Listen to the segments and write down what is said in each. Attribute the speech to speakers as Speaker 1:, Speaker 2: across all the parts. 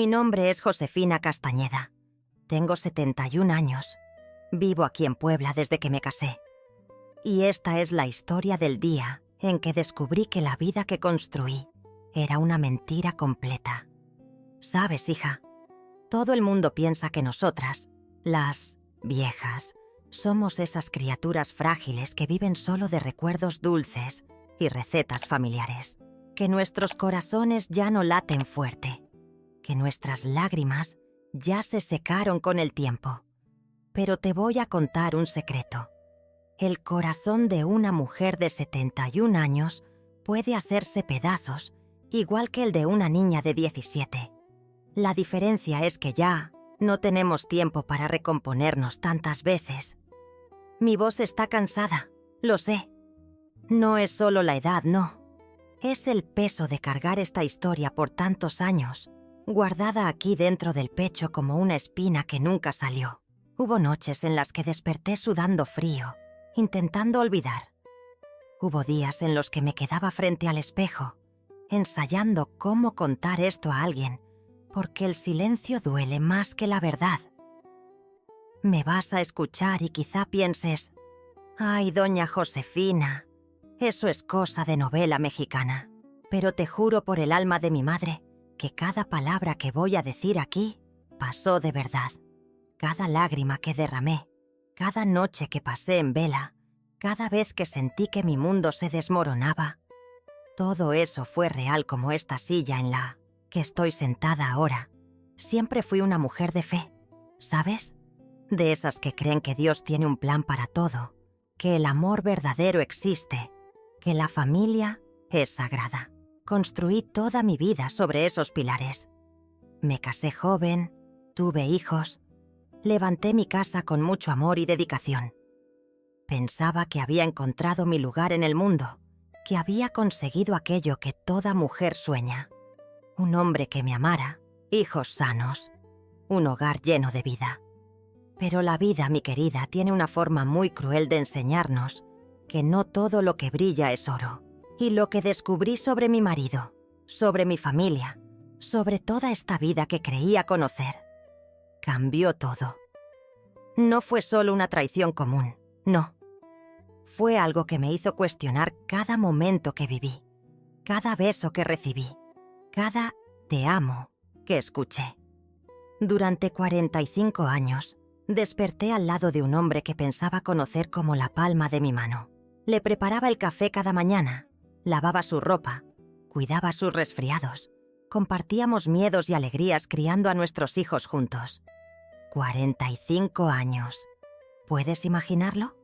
Speaker 1: Mi nombre es Josefina Castañeda. Tengo 71 años. Vivo aquí en Puebla desde que me casé. Y esta es la historia del día en que descubrí que la vida que construí era una mentira completa. ¿Sabes, hija? Todo el mundo piensa que nosotras, las viejas, somos esas criaturas frágiles que viven solo de recuerdos dulces y recetas familiares. Que nuestros corazones ya no laten fuerte. Que nuestras lágrimas ya se secaron con el tiempo. Pero te voy a contar un secreto. El corazón de una mujer de 71 años puede hacerse pedazos, igual que el de una niña de 17. La diferencia es que ya no tenemos tiempo para recomponernos tantas veces. Mi voz está cansada, lo sé. No es solo la edad, no. Es el peso de cargar esta historia por tantos años, guardada aquí dentro del pecho como una espina que nunca salió. Hubo noches en las que desperté sudando frío, intentando olvidar. Hubo días en los que me quedaba frente al espejo, ensayando cómo contar esto a alguien, porque el silencio duele más que la verdad. Me vas a escuchar y quizá pienses, «Ay, doña Josefina, eso es cosa de novela mexicana». Pero te juro por el alma de mi madre que cada palabra que voy a decir aquí pasó de verdad. Cada lágrima que derramé, cada noche que pasé en vela, cada vez que sentí que mi mundo se desmoronaba, todo eso fue real como esta silla en la que estoy sentada ahora. Siempre fui una mujer de fe, ¿sabes? De esas que creen que Dios tiene un plan para todo, que el amor verdadero existe, que la familia es sagrada. Construí toda mi vida sobre esos pilares. Me casé joven, tuve hijos, levanté mi casa con mucho amor y dedicación. Pensaba que había encontrado mi lugar en el mundo, que había conseguido aquello que toda mujer sueña. Un hombre que me amara, hijos sanos, un hogar lleno de vida. Pero la vida, mi querida, tiene una forma muy cruel de enseñarnos que no todo lo que brilla es oro. Y lo que descubrí sobre mi marido, sobre mi familia, sobre toda esta vida que creía conocer, cambió todo. No fue solo una traición común, no. Fue algo que me hizo cuestionar cada momento que viví, cada beso que recibí, cada te amo que escuché. Durante 45 años, desperté al lado de un hombre que pensaba conocer como la palma de mi mano. Le preparaba el café cada mañana, lavaba su ropa, cuidaba sus resfriados, compartíamos miedos y alegrías criando a nuestros hijos juntos. 45 años. ¿Puedes imaginarlo?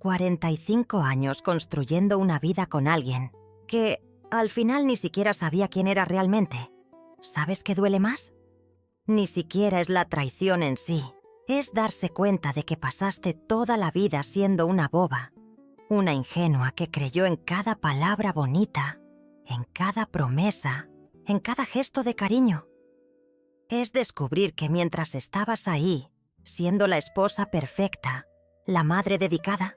Speaker 1: 45 años construyendo una vida con alguien que al final ni siquiera sabía quién era realmente. ¿Sabes qué duele más? Ni siquiera es la traición en sí, es darse cuenta de que pasaste toda la vida siendo una boba, una ingenua que creyó en cada palabra bonita, en cada promesa, en cada gesto de cariño. Es descubrir que mientras estabas ahí, siendo la esposa perfecta, la madre dedicada,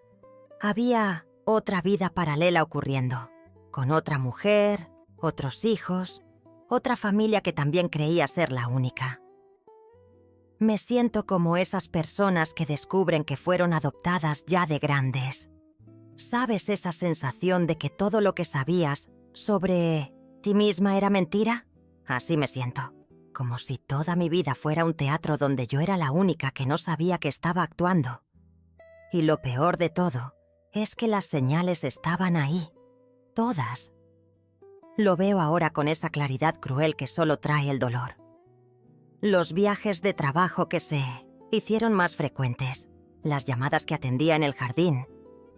Speaker 1: había otra vida paralela ocurriendo, con otra mujer, otros hijos, otra familia que también creía ser la única. Me siento como esas personas que descubren que fueron adoptadas ya de grandes. ¿Sabes esa sensación de que todo lo que sabías sobre ti misma era mentira? Así me siento, como si toda mi vida fuera un teatro donde yo era la única que no sabía que estaba actuando. Y lo peor de todo es que las señales estaban ahí, todas. Lo veo ahora con esa claridad cruel que solo trae el dolor. Los viajes de trabajo que se hicieron más frecuentes, las llamadas que atendía en el jardín,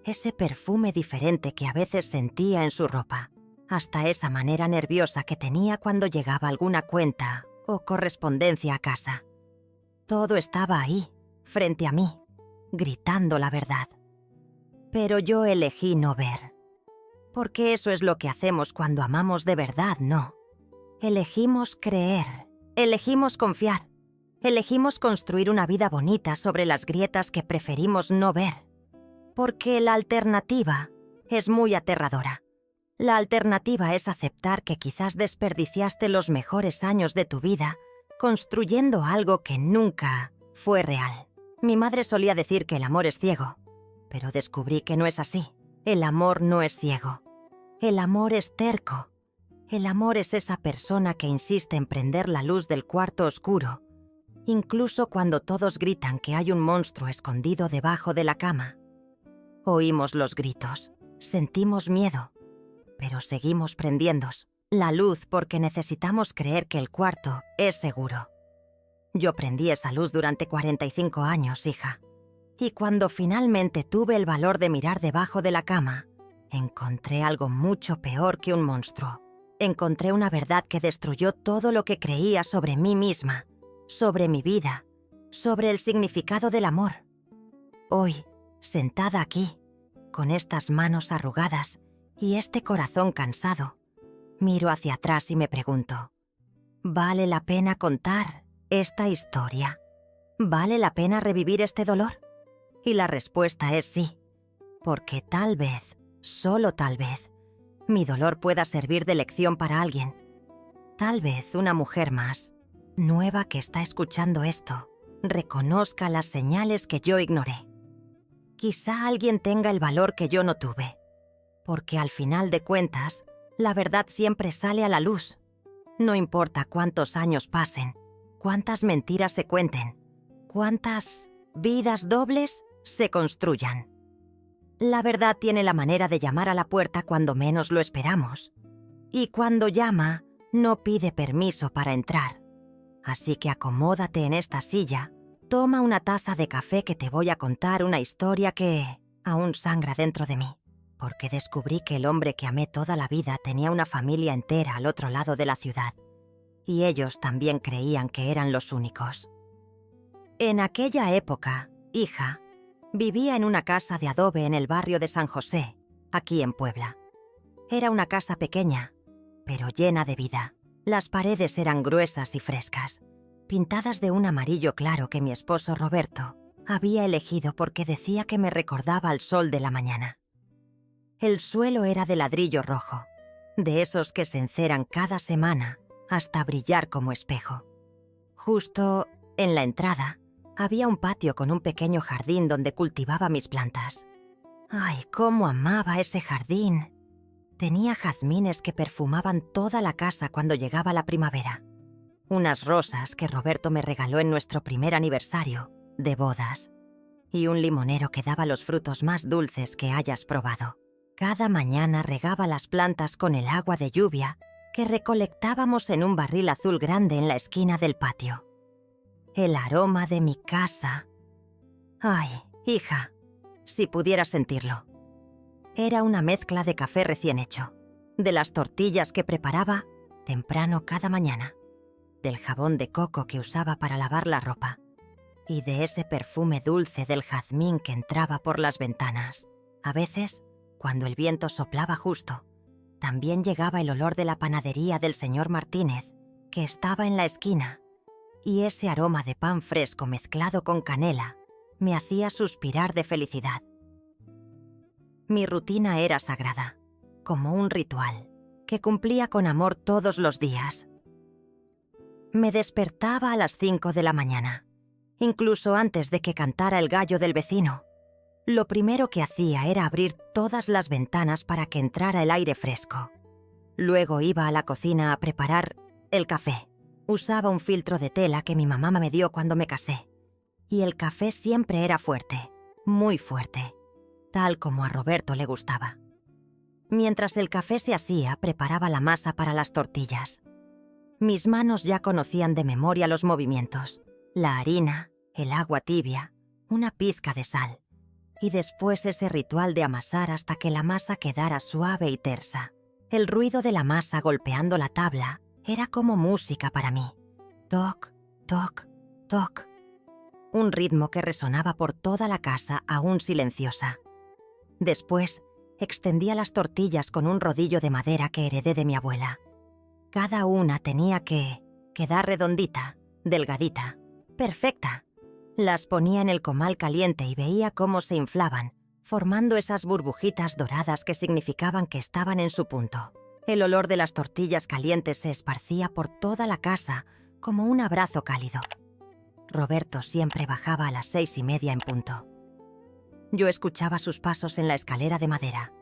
Speaker 1: ese perfume diferente que a veces sentía en su ropa, hasta esa manera nerviosa que tenía cuando llegaba alguna cuenta o correspondencia a casa. Todo estaba ahí, frente a mí, gritando la verdad. Pero yo elegí no ver. Porque eso es lo que hacemos cuando amamos de verdad, ¿no? Elegimos creer, elegimos confiar, elegimos construir una vida bonita sobre las grietas que preferimos no ver. Porque la alternativa es muy aterradora. La alternativa es aceptar que quizás desperdiciaste los mejores años de tu vida construyendo algo que nunca fue real. Mi madre solía decir que el amor es ciego, pero descubrí que no es así. El amor no es ciego. El amor es terco. El amor es esa persona que insiste en prender la luz del cuarto oscuro, incluso cuando todos gritan que hay un monstruo escondido debajo de la cama. Oímos los gritos, sentimos miedo, pero seguimos prendiendo la luz porque necesitamos creer que el cuarto es seguro. Yo prendí esa luz durante 45 años, hija. Y cuando finalmente tuve el valor de mirar debajo de la cama, encontré algo mucho peor que un monstruo. Encontré una verdad que destruyó todo lo que creía sobre mí misma, sobre mi vida, sobre el significado del amor. Hoy, sentada aquí, con estas manos arrugadas y este corazón cansado, miro hacia atrás y me pregunto, ¿vale la pena contar esta historia? ¿Vale la pena revivir este dolor? Y la respuesta es sí, porque tal vez, solo tal vez, mi dolor pueda servir de lección para alguien. Tal vez una mujer más, nueva que está escuchando esto, reconozca las señales que yo ignoré. Quizá alguien tenga el valor que yo no tuve, porque al final de cuentas, la verdad siempre sale a la luz. No importa cuántos años pasen, cuántas mentiras se cuenten, cuántas vidas dobles se construyan. La verdad tiene la manera de llamar a la puerta cuando menos lo esperamos. Y cuando llama, no pide permiso para entrar. Así que acomódate en esta silla, toma una taza de café que te voy a contar una historia que aún sangra dentro de mí. Porque descubrí que el hombre que amé toda la vida tenía una familia entera al otro lado de la ciudad. Y ellos también creían que eran los únicos. En aquella época, hija, vivía en una casa de adobe en el barrio de San José, aquí en Puebla. Era una casa pequeña, pero llena de vida. Las paredes eran gruesas y frescas, pintadas de un amarillo claro que mi esposo Roberto había elegido porque decía que me recordaba al sol de la mañana. El suelo era de ladrillo rojo, de esos que se enceran cada semana hasta brillar como espejo. Justo en la entrada, había un patio con un pequeño jardín donde cultivaba mis plantas. ¡Ay, cómo amaba ese jardín! Tenía jazmines que perfumaban toda la casa cuando llegaba la primavera. Unas rosas que Roberto me regaló en nuestro primer aniversario de bodas. Y un limonero que daba los frutos más dulces que hayas probado. Cada mañana regaba las plantas con el agua de lluvia que recolectábamos en un barril azul grande en la esquina del patio. El aroma de mi casa. Ay, hija, si pudieras sentirlo. Era una mezcla de café recién hecho, de las tortillas que preparaba temprano cada mañana, del jabón de coco que usaba para lavar la ropa y de ese perfume dulce del jazmín que entraba por las ventanas. A veces, cuando el viento soplaba justo, también llegaba el olor de la panadería del señor Martínez, que estaba en la esquina. Y ese aroma de pan fresco mezclado con canela me hacía suspirar de felicidad. Mi rutina era sagrada, como un ritual, que cumplía con amor todos los días. Me despertaba a las 5 de la mañana, incluso antes de que cantara el gallo del vecino. Lo primero que hacía era abrir todas las ventanas para que entrara el aire fresco. Luego iba a la cocina a preparar el café. Usaba un filtro de tela que mi mamá me dio cuando me casé. Y el café siempre era fuerte, muy fuerte, tal como a Roberto le gustaba. Mientras el café se hacía, preparaba la masa para las tortillas. Mis manos ya conocían de memoria los movimientos, la harina, el agua tibia, una pizca de sal, y después ese ritual de amasar hasta que la masa quedara suave y tersa. El ruido de la masa golpeando la tabla era como música para mí. Toc, toc, toc. Un ritmo que resonaba por toda la casa aún silenciosa. Después, extendía las tortillas con un rodillo de madera que heredé de mi abuela. Cada una tenía que quedar redondita, delgadita, perfecta. Las ponía en el comal caliente y veía cómo se inflaban, formando esas burbujitas doradas que significaban que estaban en su punto. El olor de las tortillas calientes se esparcía por toda la casa como un abrazo cálido. Roberto siempre bajaba a las 6:30 en punto. Yo escuchaba sus pasos en la escalera de madera.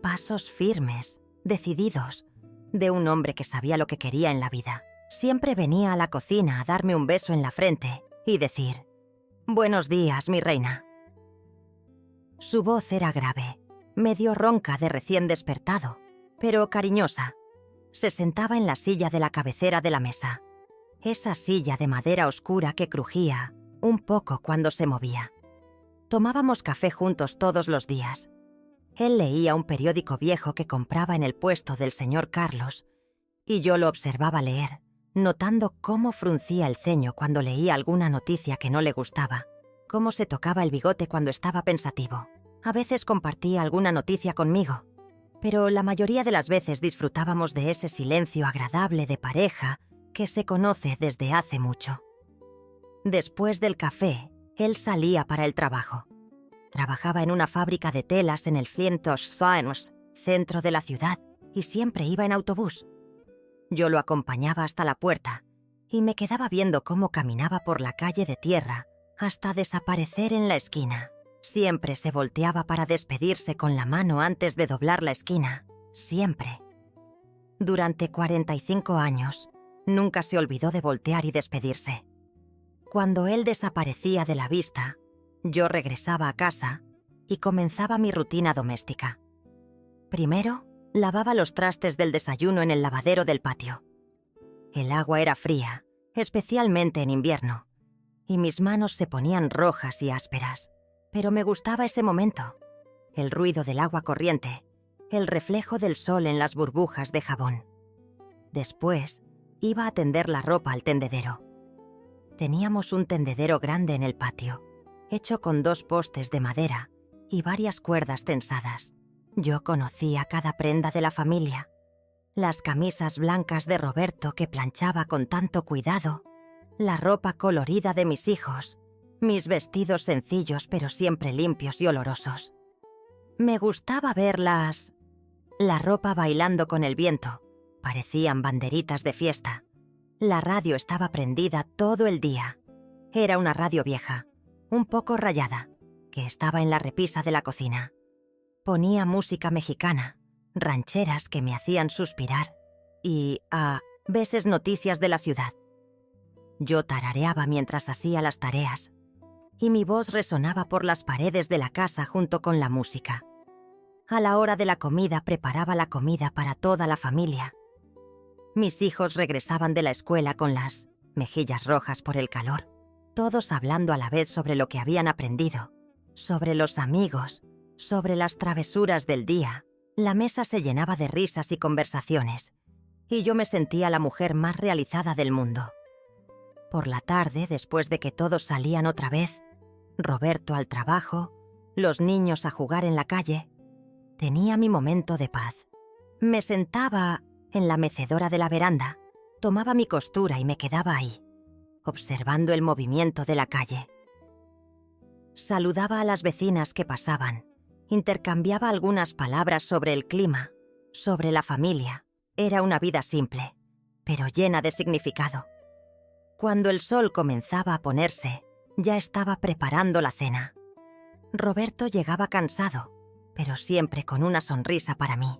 Speaker 1: Pasos firmes, decididos, de un hombre que sabía lo que quería en la vida. Siempre venía a la cocina a darme un beso en la frente y decir: «Buenos días, mi reina». Su voz era grave, medio ronca de recién despertado, pero cariñosa. Se sentaba en la silla de la cabecera de la mesa. Esa silla de madera oscura que crujía un poco cuando se movía. Tomábamos café juntos todos los días. Él leía un periódico viejo que compraba en el puesto del señor Carlos y yo lo observaba leer, notando cómo fruncía el ceño cuando leía alguna noticia que no le gustaba, cómo se tocaba el bigote cuando estaba pensativo. A veces compartía alguna noticia conmigo, pero la mayoría de las veces disfrutábamos de ese silencio agradable de pareja que se conoce desde hace mucho. Después del café, él salía para el trabajo. Trabajaba en una fábrica de telas en el Flientos-Saenz, centro de la ciudad, y siempre iba en autobús. Yo lo acompañaba hasta la puerta y me quedaba viendo cómo caminaba por la calle de tierra hasta desaparecer en la esquina. Siempre se volteaba para despedirse con la mano antes de doblar la esquina. Siempre. Durante 45 años, nunca se olvidó de voltear y despedirse. Cuando él desaparecía de la vista, yo regresaba a casa y comenzaba mi rutina doméstica. Primero, lavaba los trastes del desayuno en el lavadero del patio. El agua era fría, especialmente en invierno, y mis manos se ponían rojas y ásperas. Pero me gustaba ese momento, el ruido del agua corriente, el reflejo del sol en las burbujas de jabón. Después, iba a tender la ropa al tendedero. Teníamos un tendedero grande en el patio, hecho con 2 postes de madera y varias cuerdas tensadas. Yo conocía cada prenda de la familia. Las camisas blancas de Roberto que planchaba con tanto cuidado, la ropa colorida de mis hijos, mis vestidos sencillos pero siempre limpios y olorosos. Me gustaba verlas. La ropa bailando con el viento, parecían banderitas de fiesta. La radio estaba prendida todo el día. Era una radio vieja, un poco rayada, que estaba en la repisa de la cocina. Ponía música mexicana, rancheras que me hacían suspirar y, a veces, noticias de la ciudad. Yo tarareaba mientras hacía las tareas y mi voz resonaba por las paredes de la casa junto con la música. A la hora de la comida preparaba la comida para toda la familia. Mis hijos regresaban de la escuela con las mejillas rojas por el calor, todos hablando a la vez sobre lo que habían aprendido, sobre los amigos, sobre las travesuras del día. La mesa se llenaba de risas y conversaciones, y yo me sentía la mujer más realizada del mundo. Por la tarde, después de que todos salían otra vez, Roberto al trabajo, los niños a jugar en la calle, tenía mi momento de paz. Me sentaba en la mecedora de la veranda, tomaba mi costura y me quedaba ahí, observando el movimiento de la calle. Saludaba a las vecinas que pasaban, intercambiaba algunas palabras sobre el clima, sobre la familia. Era una vida simple, pero llena de significado. Cuando el sol comenzaba a ponerse, ya estaba preparando la cena. Roberto llegaba cansado, pero siempre con una sonrisa para mí.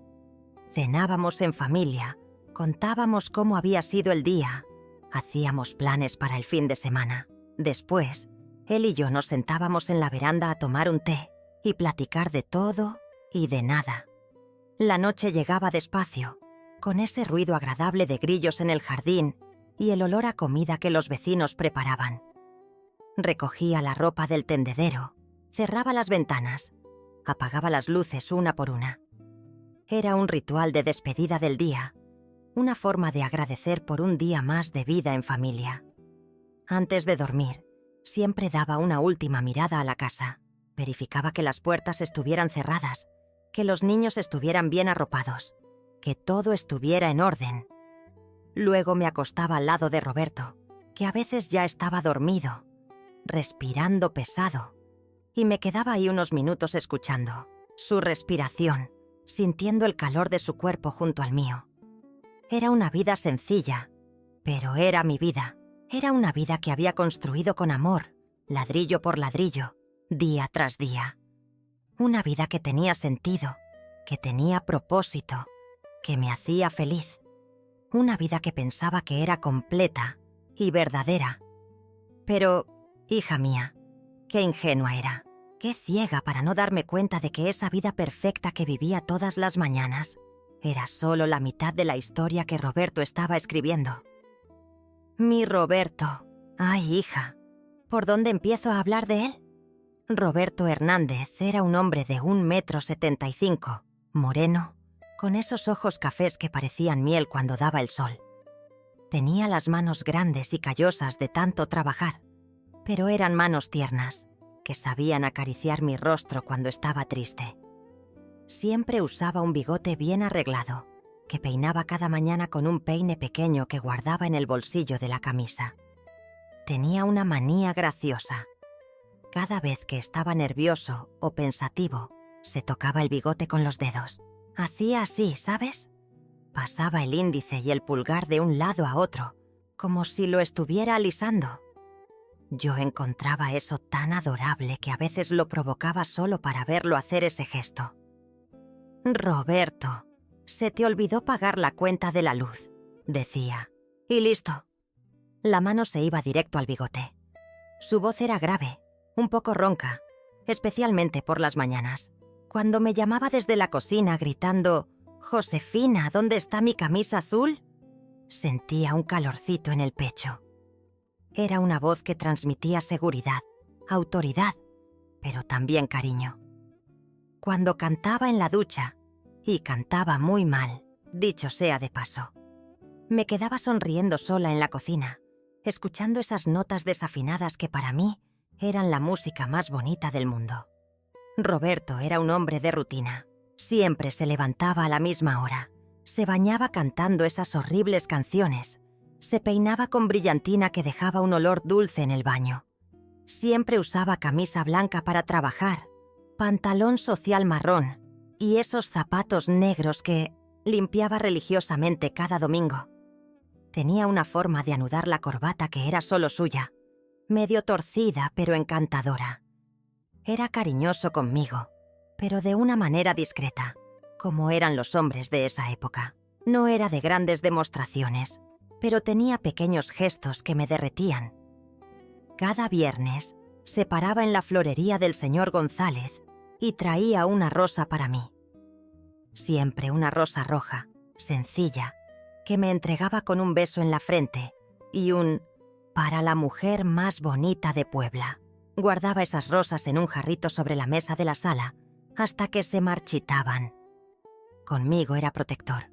Speaker 1: Cenábamos en familia, contábamos cómo había sido el día, hacíamos planes para el fin de semana. Después, él y yo nos sentábamos en la veranda a tomar un té y platicar de todo y de nada. La noche llegaba despacio, con ese ruido agradable de grillos en el jardín y el olor a comida que los vecinos preparaban. Recogía la ropa del tendedero, cerraba las ventanas, apagaba las luces una por una. Era un ritual de despedida del día, una forma de agradecer por un día más de vida en familia. Antes de dormir, siempre daba una última mirada a la casa. Verificaba que las puertas estuvieran cerradas, que los niños estuvieran bien arropados, que todo estuviera en orden. Luego me acostaba al lado de Roberto, que a veces ya estaba dormido, respirando pesado, y me quedaba ahí unos minutos escuchando su respiración, sintiendo el calor de su cuerpo junto al mío. Era una vida sencilla, Pero era mi vida. Era una vida que había construido con amor, ladrillo por ladrillo, día tras día. Una vida que tenía sentido, que tenía propósito, que me hacía feliz. Una vida que pensaba que era completa y verdadera. Pero, hija mía, qué ingenua era, qué ciega para no darme cuenta de que esa vida perfecta que vivía todas las mañanas era solo la mitad de la historia que Roberto estaba escribiendo. Mi Roberto. Ay, hija, ¿por dónde empiezo a hablar de él? Roberto Hernández era un hombre de 1,75 m, moreno, con esos ojos cafés que parecían miel cuando daba el sol. Tenía las manos grandes y callosas de tanto trabajar, pero eran manos tiernas, que sabían acariciar mi rostro cuando estaba triste. Siempre usaba un bigote bien arreglado, que peinaba cada mañana con un peine pequeño que guardaba en el bolsillo de la camisa. Tenía una manía graciosa. Cada vez que estaba nervioso o pensativo, se tocaba el bigote con los dedos. Hacía así, ¿sabes? Pasaba el índice y el pulgar de un lado a otro, como si lo estuviera alisando. Yo encontraba eso tan adorable que a veces lo provocaba solo para verlo hacer ese gesto. «Roberto, se te olvidó pagar la cuenta de la luz», decía. Y listo. La mano se iba directo al bigote. Su voz era grave, un poco ronca, especialmente por las mañanas. Cuando me llamaba desde la cocina gritando «Josefina, ¿dónde está mi camisa azul?», sentía un calorcito en el pecho. Era una voz que transmitía seguridad, autoridad, pero también cariño. Cuando cantaba en la ducha, y cantaba muy mal, dicho sea de paso, me quedaba sonriendo sola en la cocina, escuchando esas notas desafinadas que para mí eran la música más bonita del mundo. Roberto era un hombre de rutina. Siempre se levantaba a la misma hora, se bañaba cantando esas horribles canciones, se peinaba con brillantina que dejaba un olor dulce en el baño. Siempre usaba camisa blanca para trabajar, pantalón social marrón y esos zapatos negros que limpiaba religiosamente cada domingo. Tenía una forma de anudar la corbata que era solo suya, medio torcida pero encantadora. Era cariñoso conmigo, pero de una manera discreta, como eran los hombres de esa época. No era de grandes demostraciones, pero tenía pequeños gestos que me derretían. Cada viernes se paraba en la florería del señor González y traía una rosa para mí. Siempre una rosa roja, sencilla, que me entregaba con un beso en la frente y un «para la mujer más bonita de Puebla». Guardaba esas rosas en un jarrito sobre la mesa de la sala hasta que se marchitaban. Conmigo era protector.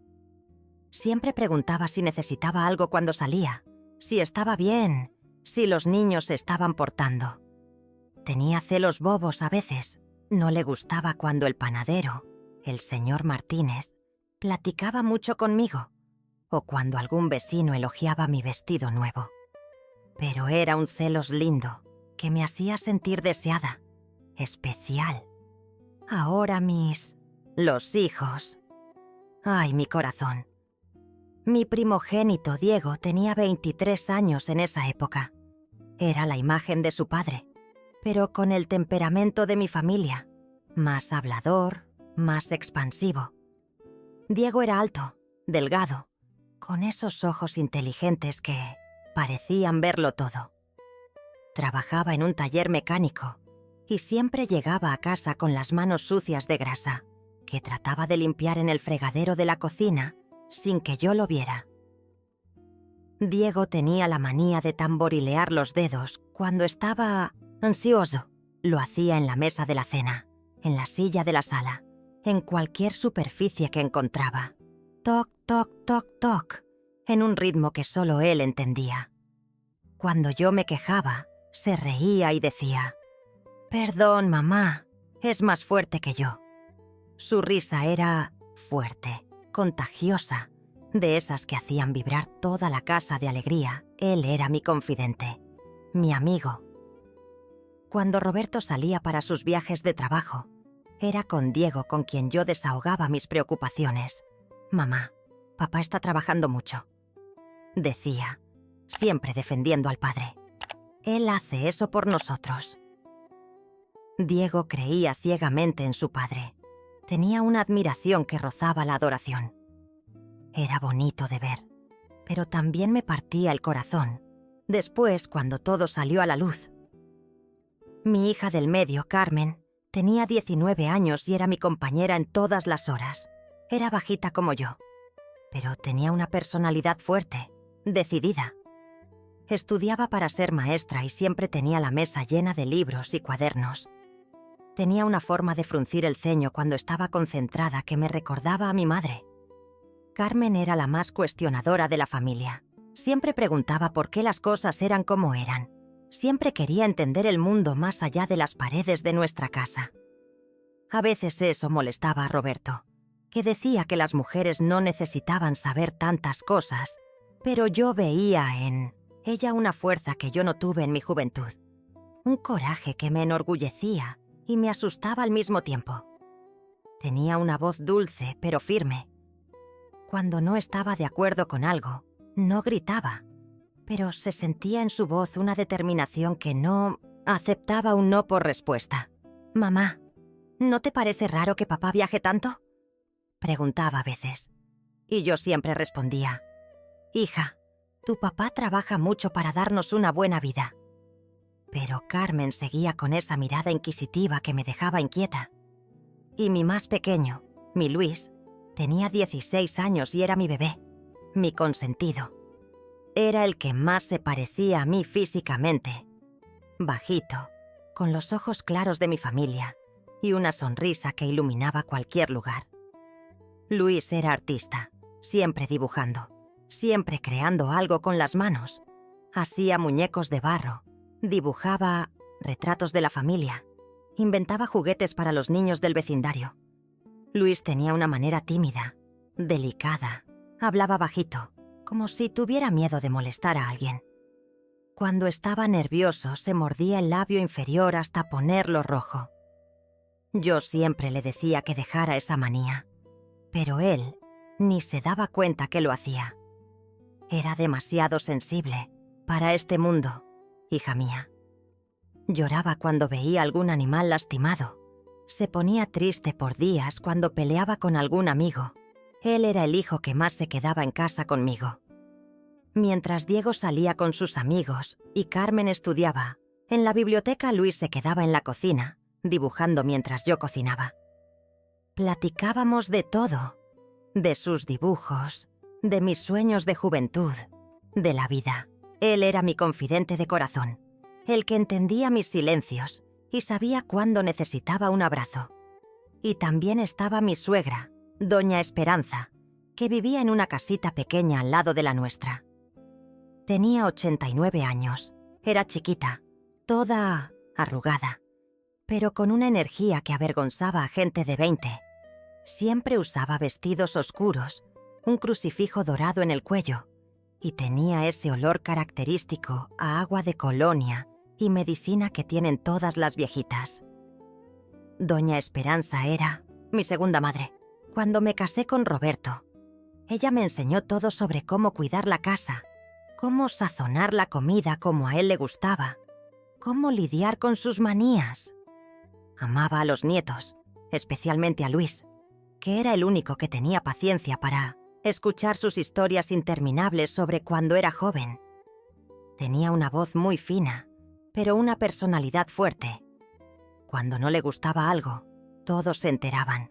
Speaker 1: Siempre preguntaba si necesitaba algo cuando salía, si estaba bien, si los niños se estaban portando. Tenía celos bobos a veces. No le gustaba cuando el panadero, el señor Martínez, platicaba mucho conmigo, o cuando algún vecino elogiaba mi vestido nuevo. Pero era un celos lindo, que me hacía sentir deseada, especial. Ahora los hijos. Ay, mi corazón. Mi primogénito, Diego, tenía 23 años en esa época. Era la imagen de su padre, pero con el temperamento de mi familia, más hablador, más expansivo. Diego era alto, delgado, con esos ojos inteligentes que parecían verlo todo. Trabajaba en un taller mecánico y siempre llegaba a casa con las manos sucias de grasa, que trataba de limpiar en el fregadero de la cocina sin que yo lo viera. Diego tenía la manía de tamborilear los dedos cuando estaba ansioso. Lo hacía en la mesa de la cena, en la silla de la sala, en cualquier superficie que encontraba. Toc, toc, toc, toc, en un ritmo que solo él entendía. Cuando yo me quejaba, se reía y decía: «Perdón, mamá, es más fuerte que yo». Su risa era fuerte, contagiosa, de esas que hacían vibrar toda la casa de alegría. Él era mi confidente, mi amigo. Cuando Roberto salía para sus viajes de trabajo, era con Diego con quien yo desahogaba mis preocupaciones. «Mamá, papá está trabajando mucho». decía, siempre defendiendo al padre. Él hace eso por nosotros. Diego creía ciegamente en su padre. Tenía una admiración que rozaba la adoración. Era bonito de ver, pero también me partía el corazón, después cuando todo salió a la luz. Mi hija del medio, Carmen, tenía 19 años y era mi compañera en todas las horas. Era bajita como yo, pero tenía una personalidad fuerte, decidida. Estudiaba para ser maestra y siempre tenía la mesa llena de libros y cuadernos. Tenía una forma de fruncir el ceño cuando estaba concentrada que me recordaba a mi madre. Carmen era la más cuestionadora de la familia. Siempre preguntaba por qué las cosas eran como eran. Siempre quería entender el mundo más allá de las paredes de nuestra casa. A veces eso molestaba a Roberto, que decía que las mujeres no necesitaban saber tantas cosas, pero yo veía en ella una fuerza que yo no tuve en mi juventud, un coraje que me enorgullecía y me asustaba al mismo tiempo. Tenía una voz dulce pero firme. Cuando no estaba de acuerdo con algo, no gritaba, pero se sentía en su voz una determinación que no aceptaba un no por respuesta. «Mamá, ¿no te parece raro que papá viaje tanto?», preguntaba a veces. Y yo siempre respondía: «Hija, tu papá trabaja mucho para darnos una buena vida». Pero Carmen seguía con esa mirada inquisitiva que me dejaba inquieta. Y mi más pequeño, mi Luis, tenía 16 años y era mi bebé, mi consentido. Era el que más se parecía a mí físicamente. Bajito, con los ojos claros de mi familia y una sonrisa que iluminaba cualquier lugar. Luis era artista, siempre dibujando, siempre creando algo con las manos. Hacía muñecos de barro, dibujaba retratos de la familia, inventaba juguetes para los niños del vecindario. Luis tenía una manera tímida, delicada, hablaba bajito, como si tuviera miedo de molestar a alguien. Cuando estaba nervioso se mordía el labio inferior hasta ponerlo rojo. Yo siempre le decía que dejara esa manía, pero él ni se daba cuenta que lo hacía. Era demasiado sensible para este mundo, hija mía. Lloraba cuando veía algún animal lastimado. Se ponía triste por días cuando peleaba con algún amigo. Él era el hijo que más se quedaba en casa conmigo. Mientras Diego salía con sus amigos y Carmen estudiaba, en la biblioteca Luis se quedaba en la cocina, dibujando mientras yo cocinaba. Platicábamos de todo, de sus dibujos, de mis sueños de juventud, de la vida. Él era mi confidente de corazón, el que entendía mis silencios y sabía cuándo necesitaba un abrazo. Y también estaba mi suegra, doña Esperanza, que vivía en una casita pequeña al lado de la nuestra. Tenía 89 años, era chiquita, toda arrugada, pero con una energía que avergonzaba a gente de 20. Siempre usaba vestidos oscuros, un crucifijo dorado en el cuello, y tenía ese olor característico a agua de colonia y medicina que tienen todas las viejitas. Doña Esperanza era mi segunda madre. Cuando me casé con Roberto, ella me enseñó todo sobre cómo cuidar la casa, cómo sazonar la comida como a él le gustaba, cómo lidiar con sus manías. Amaba a los nietos, especialmente a Luis, que era el único que tenía paciencia para escuchar sus historias interminables sobre cuando era joven. Tenía una voz muy fina, pero una personalidad fuerte. Cuando no le gustaba algo, todos se enteraban.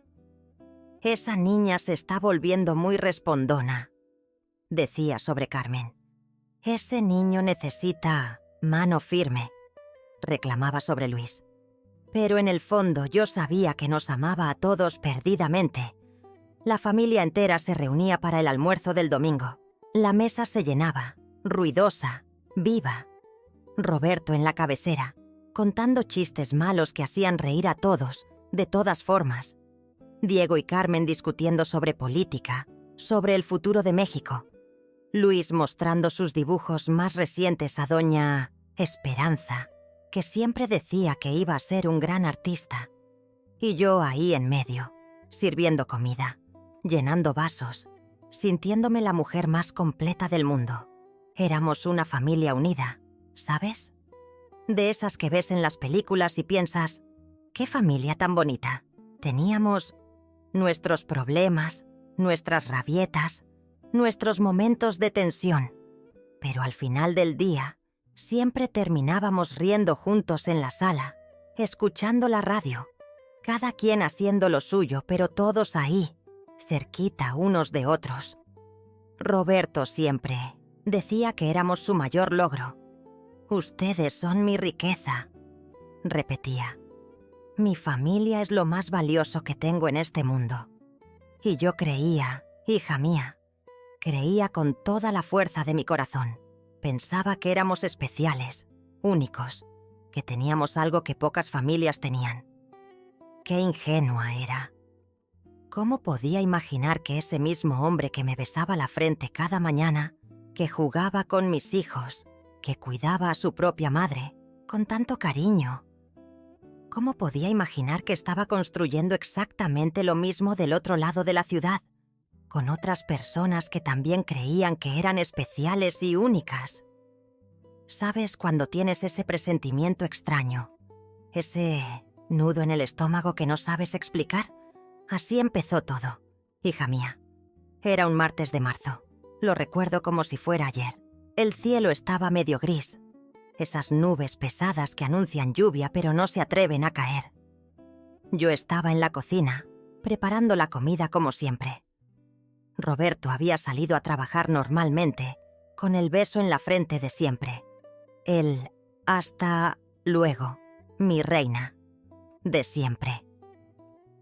Speaker 1: «Esa niña se está volviendo muy respondona», decía sobre Carmen. «Ese niño necesita mano firme», reclamaba sobre Luis. Pero en el fondo yo sabía que nos amaba a todos perdidamente. La familia entera se reunía para el almuerzo del domingo. La mesa se llenaba, ruidosa, viva. Roberto en la cabecera, contando chistes malos que hacían reír a todos, de todas formas. Diego y Carmen discutiendo sobre política, sobre el futuro de México. Luis mostrando sus dibujos más recientes a doña Esperanza, que siempre decía que iba a ser un gran artista. Y yo ahí en medio, sirviendo comida, llenando vasos, sintiéndome la mujer más completa del mundo. Éramos una familia unida, ¿sabes? De esas que ves en las películas y piensas, ¡qué familia tan bonita! Teníamos nuestros problemas, nuestras rabietas, nuestros momentos de tensión, pero al final del día siempre terminábamos riendo juntos en la sala, escuchando la radio, cada quien haciendo lo suyo, pero todos ahí, cerquita unos de otros. Roberto siempre decía que éramos su mayor logro. «Ustedes son mi riqueza», repetía. «Mi familia es lo más valioso que tengo en este mundo». Y yo creía, hija mía, creía con toda la fuerza de mi corazón. Pensaba que éramos especiales, únicos, que teníamos algo que pocas familias tenían. Qué ingenua era. ¿Cómo podía imaginar que ese mismo hombre que me besaba la frente cada mañana, que jugaba con mis hijos, que cuidaba a su propia madre, con tanto cariño? ¿Cómo podía imaginar que estaba construyendo exactamente lo mismo del otro lado de la ciudad, con otras personas que también creían que eran especiales y únicas? ¿Sabes cuando tienes ese presentimiento extraño? Ese nudo en el estómago que no sabes explicar. Así empezó todo, hija mía. Era un martes de marzo. Lo recuerdo como si fuera ayer. El cielo estaba medio gris. Esas nubes pesadas que anuncian lluvia pero no se atreven a caer. Yo estaba en la cocina, preparando la comida como siempre. Roberto había salido a trabajar normalmente, con el beso en la frente de siempre. El «hasta luego, mi reina», de siempre.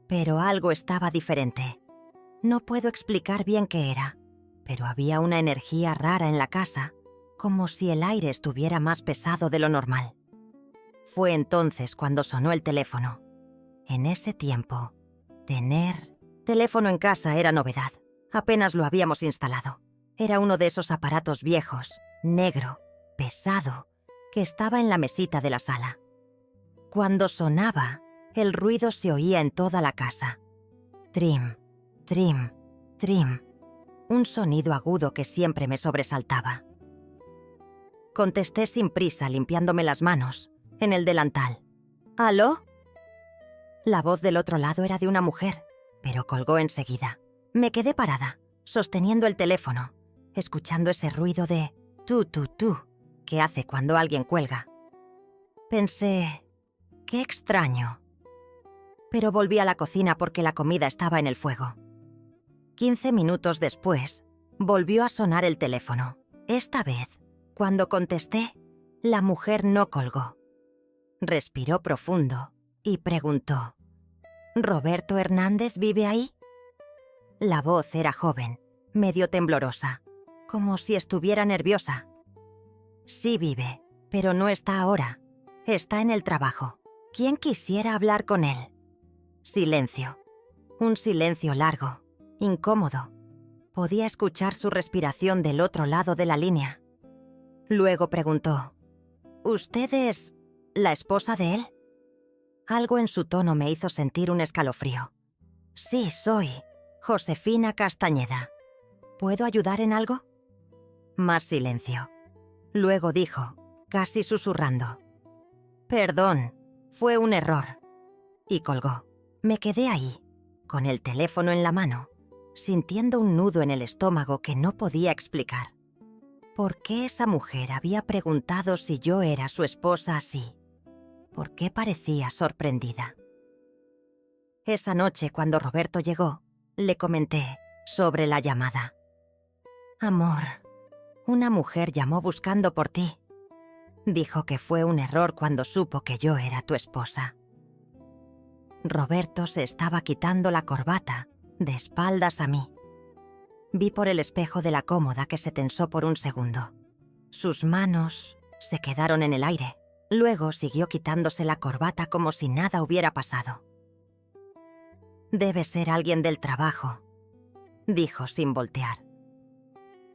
Speaker 1: Pero algo estaba diferente. No puedo explicar bien qué era, pero había una energía rara en la casa, como si el aire estuviera más pesado de lo normal. Fue entonces cuando sonó el teléfono. En ese tiempo, tener teléfono en casa era novedad. Apenas lo habíamos instalado. Era uno de esos aparatos viejos, negro, pesado, que estaba en la mesita de la sala. Cuando sonaba, el ruido se oía en toda la casa. Trim, trim, trim. Un sonido agudo que siempre me sobresaltaba. Contesté sin prisa, limpiándome las manos, en el delantal. ¿Aló? La voz del otro lado era de una mujer, pero colgó enseguida. Me quedé parada, sosteniendo el teléfono, escuchando ese ruido de tú que hace cuando alguien cuelga. Pensé, qué extraño. Pero volví a la cocina porque la comida estaba en el fuego. 15 minutos después, volvió a sonar el teléfono. Esta vez, cuando contesté, la mujer no colgó. Respiró profundo y preguntó, ¿Roberto Hernández vive ahí? La voz era joven, medio temblorosa, como si estuviera nerviosa. Sí vive, pero no está ahora. Está en el trabajo. ¿Quién quisiera hablar con él? Silencio. Un silencio largo, incómodo. Podía escuchar su respiración del otro lado de la línea. Luego preguntó, ¿usted es la esposa de él? Algo en su tono me hizo sentir un escalofrío. Sí, soy Josefina Castañeda. ¿Puedo ayudar en algo? Más silencio. Luego dijo, casi susurrando, «Perdón, fue un error». Y colgó. Me quedé ahí, con el teléfono en la mano, sintiendo un nudo en el estómago que no podía explicar. ¿Por qué esa mujer había preguntado si yo era su esposa así? ¿Por qué parecía sorprendida? Esa noche, cuando Roberto llegó, le comenté sobre la llamada. «Amor, una mujer llamó buscando por ti. Dijo que fue un error cuando supo que yo era tu esposa». Roberto se estaba quitando la corbata, de espaldas a mí. Vi por el espejo de la cómoda que se tensó por un segundo. Sus manos se quedaron en el aire. Luego siguió quitándose la corbata como si nada hubiera pasado. «Debe ser alguien del trabajo», dijo sin voltear.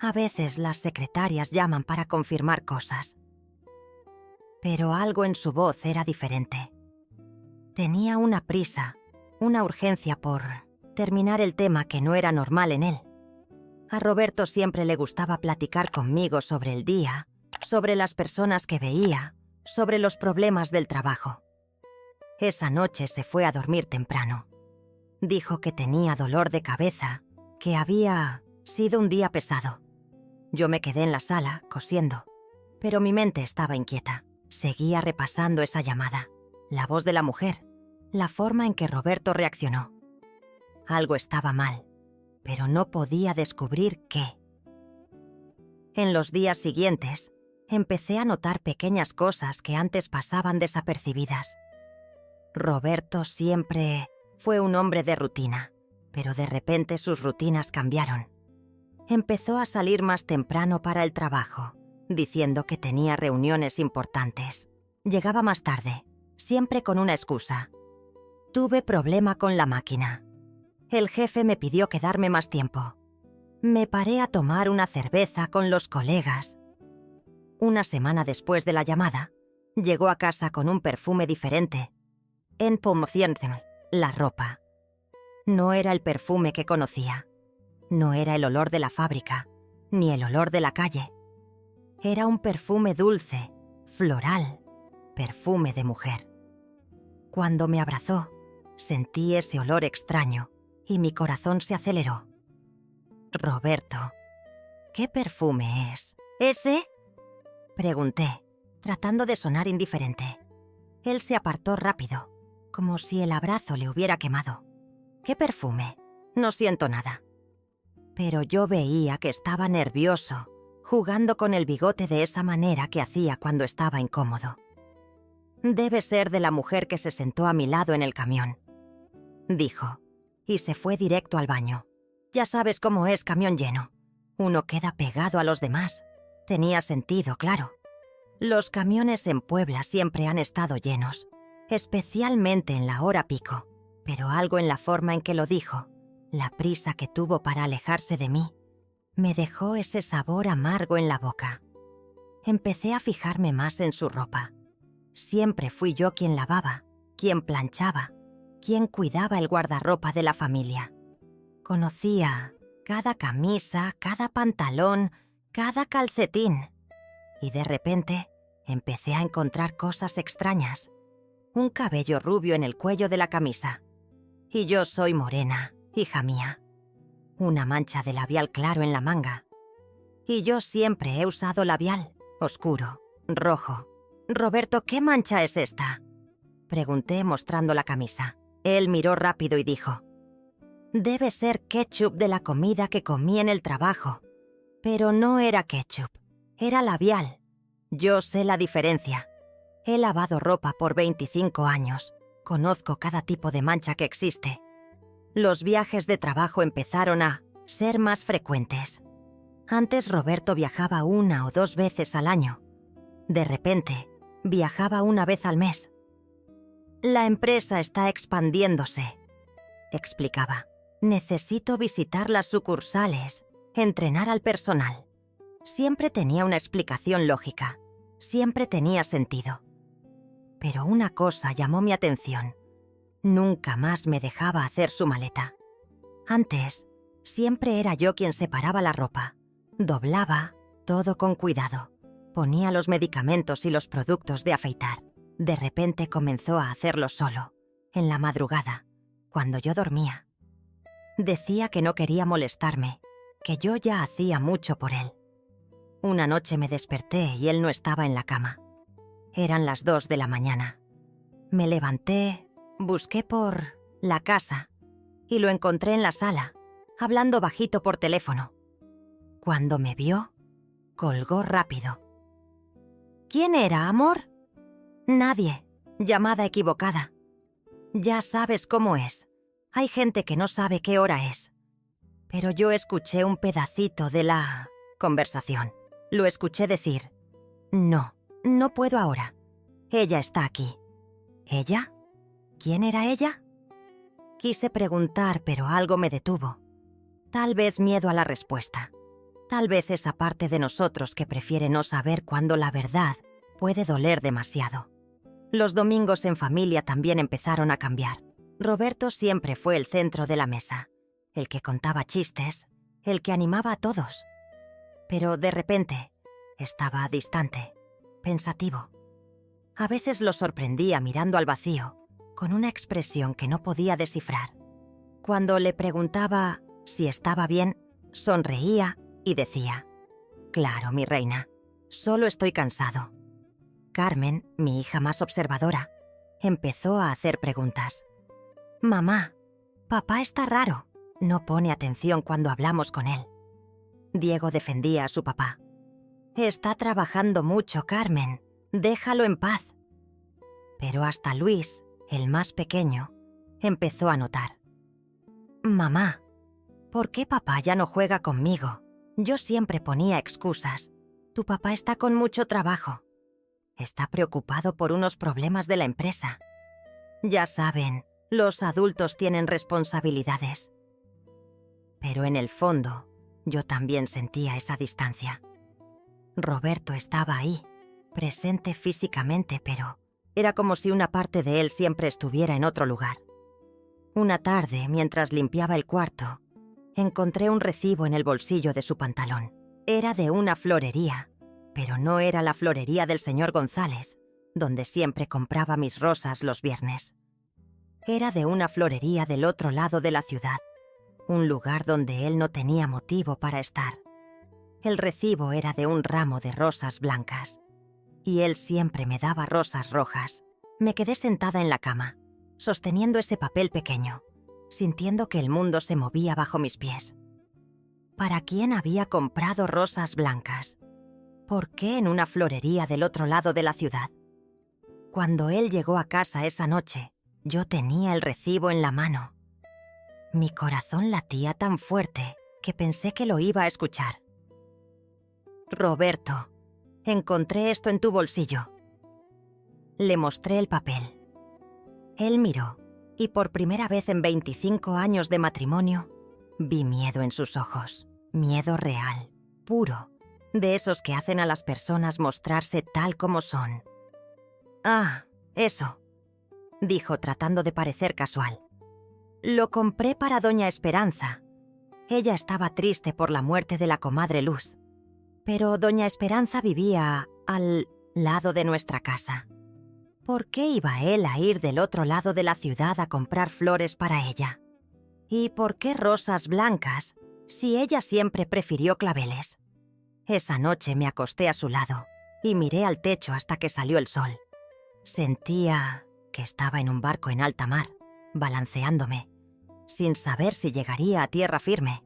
Speaker 1: A veces las secretarias llaman para confirmar cosas. Pero algo en su voz era diferente. Tenía una prisa, una urgencia por terminar el tema que no era normal en él. A Roberto siempre le gustaba platicar conmigo sobre el día, sobre las personas que veía, sobre los problemas del trabajo. Esa noche se fue a dormir temprano. Dijo que tenía dolor de cabeza, que había sido un día pesado. Yo me quedé en la sala, cosiendo, pero mi mente estaba inquieta. Seguía repasando esa llamada, la voz de la mujer, la forma en que Roberto reaccionó. Algo estaba mal, pero no podía descubrir qué. En los días siguientes, empecé a notar pequeñas cosas que antes pasaban desapercibidas. Roberto siempre fue un hombre de rutina, pero de repente sus rutinas cambiaron. Empezó a salir más temprano para el trabajo, diciendo que tenía reuniones importantes. Llegaba más tarde, siempre con una excusa. Tuve problema con la máquina. El jefe me pidió quedarme más tiempo. Me paré a tomar una cerveza con los colegas. Una semana después de la llamada, llegó a casa con un perfume diferente. En promoción, la ropa. No era el perfume que conocía. No era el olor de la fábrica, ni el olor de la calle. Era un perfume dulce, floral, perfume de mujer. Cuando me abrazó, sentí ese olor extraño y mi corazón se aceleró. Roberto, ¿qué perfume es? ¿Ese? Pregunté, tratando de sonar indiferente. Él se apartó rápido, como si el abrazo le hubiera quemado. ¿Qué perfume? No siento nada. Pero yo veía que estaba nervioso, jugando con el bigote de esa manera que hacía cuando estaba incómodo. Debe ser de la mujer que se sentó a mi lado en el camión, dijo, y se fue directo al baño. Ya sabes cómo es camión lleno. Uno queda pegado a los demás. Tenía sentido, claro. Los camiones en Puebla siempre han estado llenos, especialmente en la hora pico, pero algo en la forma en que lo dijo, la prisa que tuvo para alejarse de mí, me dejó ese sabor amargo en la boca. Empecé a fijarme más en su ropa. Siempre fui yo quien lavaba, quien planchaba, quien cuidaba el guardarropa de la familia. Conocía cada camisa, cada pantalón, cada calcetín. Y de repente empecé a encontrar cosas extrañas. Un cabello rubio en el cuello de la camisa. Y yo soy morena, hija mía. Una mancha de labial claro en la manga. Y yo siempre he usado labial, oscuro, rojo. Roberto, ¿qué mancha es esta? Pregunté mostrando la camisa. Él miró rápido y dijo, debe ser ketchup de la comida que comí en el trabajo. Pero no era ketchup, era labial. Yo sé la diferencia. He lavado ropa por 25 años. Conozco cada tipo de mancha que existe. Los viajes de trabajo empezaron a ser más frecuentes. Antes Roberto viajaba 1 o 2 veces al año. De repente, viajaba 1 vez al mes. La empresa está expandiéndose, explicaba. Necesito visitar las sucursales, entrenar al personal. Siempre tenía una explicación lógica. Siempre tenía sentido. Pero una cosa llamó mi atención. Nunca más me dejaba hacer su maleta. Antes, siempre era yo quien separaba la ropa. Doblaba todo con cuidado. Ponía los medicamentos y los productos de afeitar. De repente comenzó a hacerlo solo, en la madrugada, cuando yo dormía. Decía que no quería molestarme, que yo ya hacía mucho por él. Una noche me desperté y él no estaba en la cama. Eran las 2 de la mañana. Me levanté, busqué por la casa y lo encontré en la sala, hablando bajito por teléfono. Cuando me vio, colgó rápido. ¿Quién era, amor? Nadie. Llamada equivocada. Ya sabes cómo es. Hay gente que no sabe qué hora es. Pero yo escuché un pedacito de la conversación. Lo escuché decir, no, no puedo ahora. Ella está aquí. ¿Ella? ¿Quién era ella? Quise preguntar, pero algo me detuvo. Tal vez miedo a la respuesta. Tal vez esa parte de nosotros que prefiere no saber cuando la verdad puede doler demasiado. Los domingos en familia también empezaron a cambiar. Roberto siempre fue el centro de la mesa, el que contaba chistes, el que animaba a todos. Pero de repente estaba distante, pensativo. A veces lo sorprendía mirando al vacío, con una expresión que no podía descifrar. Cuando le preguntaba si estaba bien, sonreía y decía: «Claro, mi reina, solo estoy cansado». Carmen, mi hija más observadora, empezó a hacer preguntas. «Mamá, papá está raro, no pone atención cuando hablamos con él». Diego defendía a su papá. «Está trabajando mucho, Carmen, déjalo en paz». Pero hasta Luis, el más pequeño, empezó a notar. «Mamá, ¿por qué papá ya no juega conmigo? Yo siempre ponía excusas. Tu papá está con mucho trabajo. Está preocupado por unos problemas de la empresa. Ya saben, los adultos tienen responsabilidades». Pero en el fondo, yo también sentía esa distancia. Roberto estaba ahí, presente físicamente, pero era como si una parte de él siempre estuviera en otro lugar. Una tarde, mientras limpiaba el cuarto, encontré un recibo en el bolsillo de su pantalón. Era de una florería, pero no era la florería del señor González, donde siempre compraba mis rosas los viernes. Era de una florería del otro lado de la ciudad, un lugar donde él no tenía motivo para estar. El recibo era de un ramo de rosas blancas, y él siempre me daba rosas rojas. Me quedé sentada en la cama, sosteniendo ese papel pequeño, sintiendo que el mundo se movía bajo mis pies. ¿Para quién había comprado rosas blancas? ¿Por qué en una florería del otro lado de la ciudad? Cuando él llegó a casa esa noche, yo tenía el recibo en la mano. Mi corazón latía tan fuerte que pensé que lo iba a escuchar. «Roberto, encontré esto en tu bolsillo». Le mostré el papel. Él miró, y por primera vez en 25 años de matrimonio, vi miedo en sus ojos. Miedo real, puro, de esos que hacen a las personas mostrarse tal como son. «Ah, eso», dijo tratando de parecer casual. «Lo compré para doña Esperanza. Ella estaba triste por la muerte de la comadre Luz. Pero doña Esperanza vivía al lado de nuestra casa. ¿Por qué iba él a ir del otro lado de la ciudad a comprar flores para ella? ¿Y por qué rosas blancas si ella siempre prefirió claveles?» Esa noche me acosté a su lado y miré al techo hasta que salió el sol. Sentía que estaba en un barco en alta mar, balanceándome, sin saber si llegaría a tierra firme.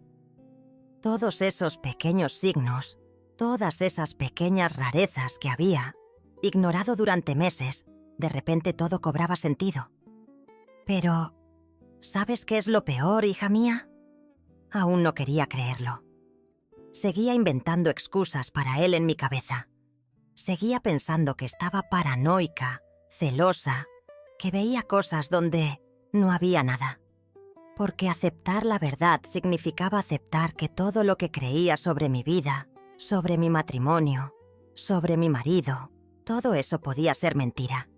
Speaker 1: Todos esos pequeños signos, todas esas pequeñas rarezas que había ignorado durante meses, de repente todo cobraba sentido. Pero, ¿sabes qué es lo peor, hija mía? Aún no quería creerlo. Seguía inventando excusas para él en mi cabeza. Seguía pensando que estaba paranoica, celosa, que veía cosas donde no había nada. Porque aceptar la verdad significaba aceptar que todo lo que creía sobre mi vida, sobre mi matrimonio, sobre mi marido, todo eso podía ser mentira.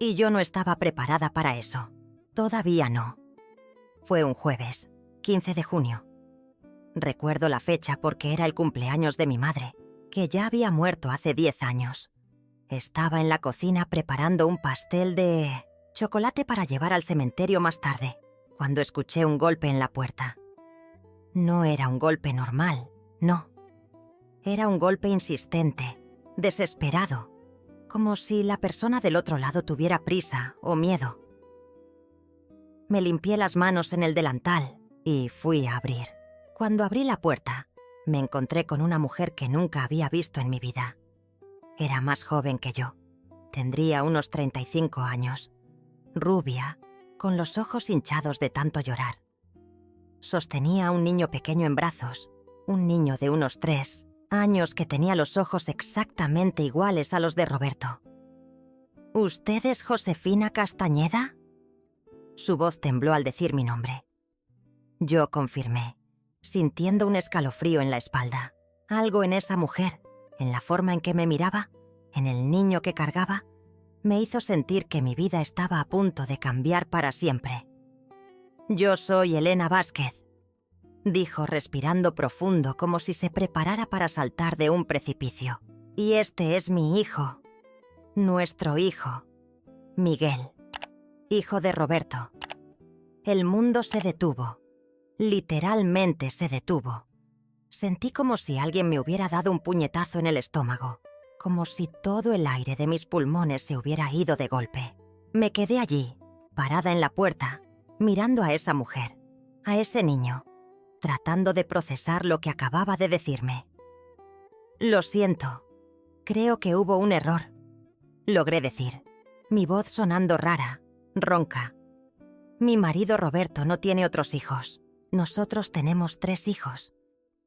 Speaker 1: Y yo no estaba preparada para eso. Todavía no. Fue un jueves, 15 de junio. Recuerdo la fecha porque era el cumpleaños de mi madre, que ya había muerto hace 10 años. Estaba en la cocina preparando un pastel de chocolate para llevar al cementerio más tarde, cuando escuché un golpe en la puerta. No era un golpe normal, no. Era un golpe insistente, desesperado, como si la persona del otro lado tuviera prisa o miedo. Me limpié las manos en el delantal y fui a abrir. Cuando abrí la puerta, me encontré con una mujer que nunca había visto en mi vida. Era más joven que yo. Tendría unos 35 años. Rubia, con los ojos hinchados de tanto llorar. Sostenía a un niño pequeño en brazos, un niño de unos 3 años que tenía los ojos exactamente iguales a los de Roberto. «¿Usted es Josefina Castañeda?» Su voz tembló al decir mi nombre. Yo confirmé, sintiendo un escalofrío en la espalda. Algo en esa mujer, en la forma en que me miraba, en el niño que cargaba, me hizo sentir que mi vida estaba a punto de cambiar para siempre. «Yo soy Elena Vázquez». dijo respirando profundo como si se preparara para saltar de un precipicio. Y este es mi hijo, nuestro hijo, Miguel, hijo de Roberto. El mundo se detuvo, literalmente se detuvo. Sentí como si alguien me hubiera dado un puñetazo en el estómago, como si todo el aire de mis pulmones se hubiera ido de golpe. Me quedé allí, parada en la puerta, mirando a esa mujer, a ese niño, tratando de procesar lo que acababa de decirme. Lo siento, creo que hubo un error, logré decir, mi voz sonando rara, ronca. Mi marido Roberto no tiene otros hijos. Nosotros tenemos 3 hijos.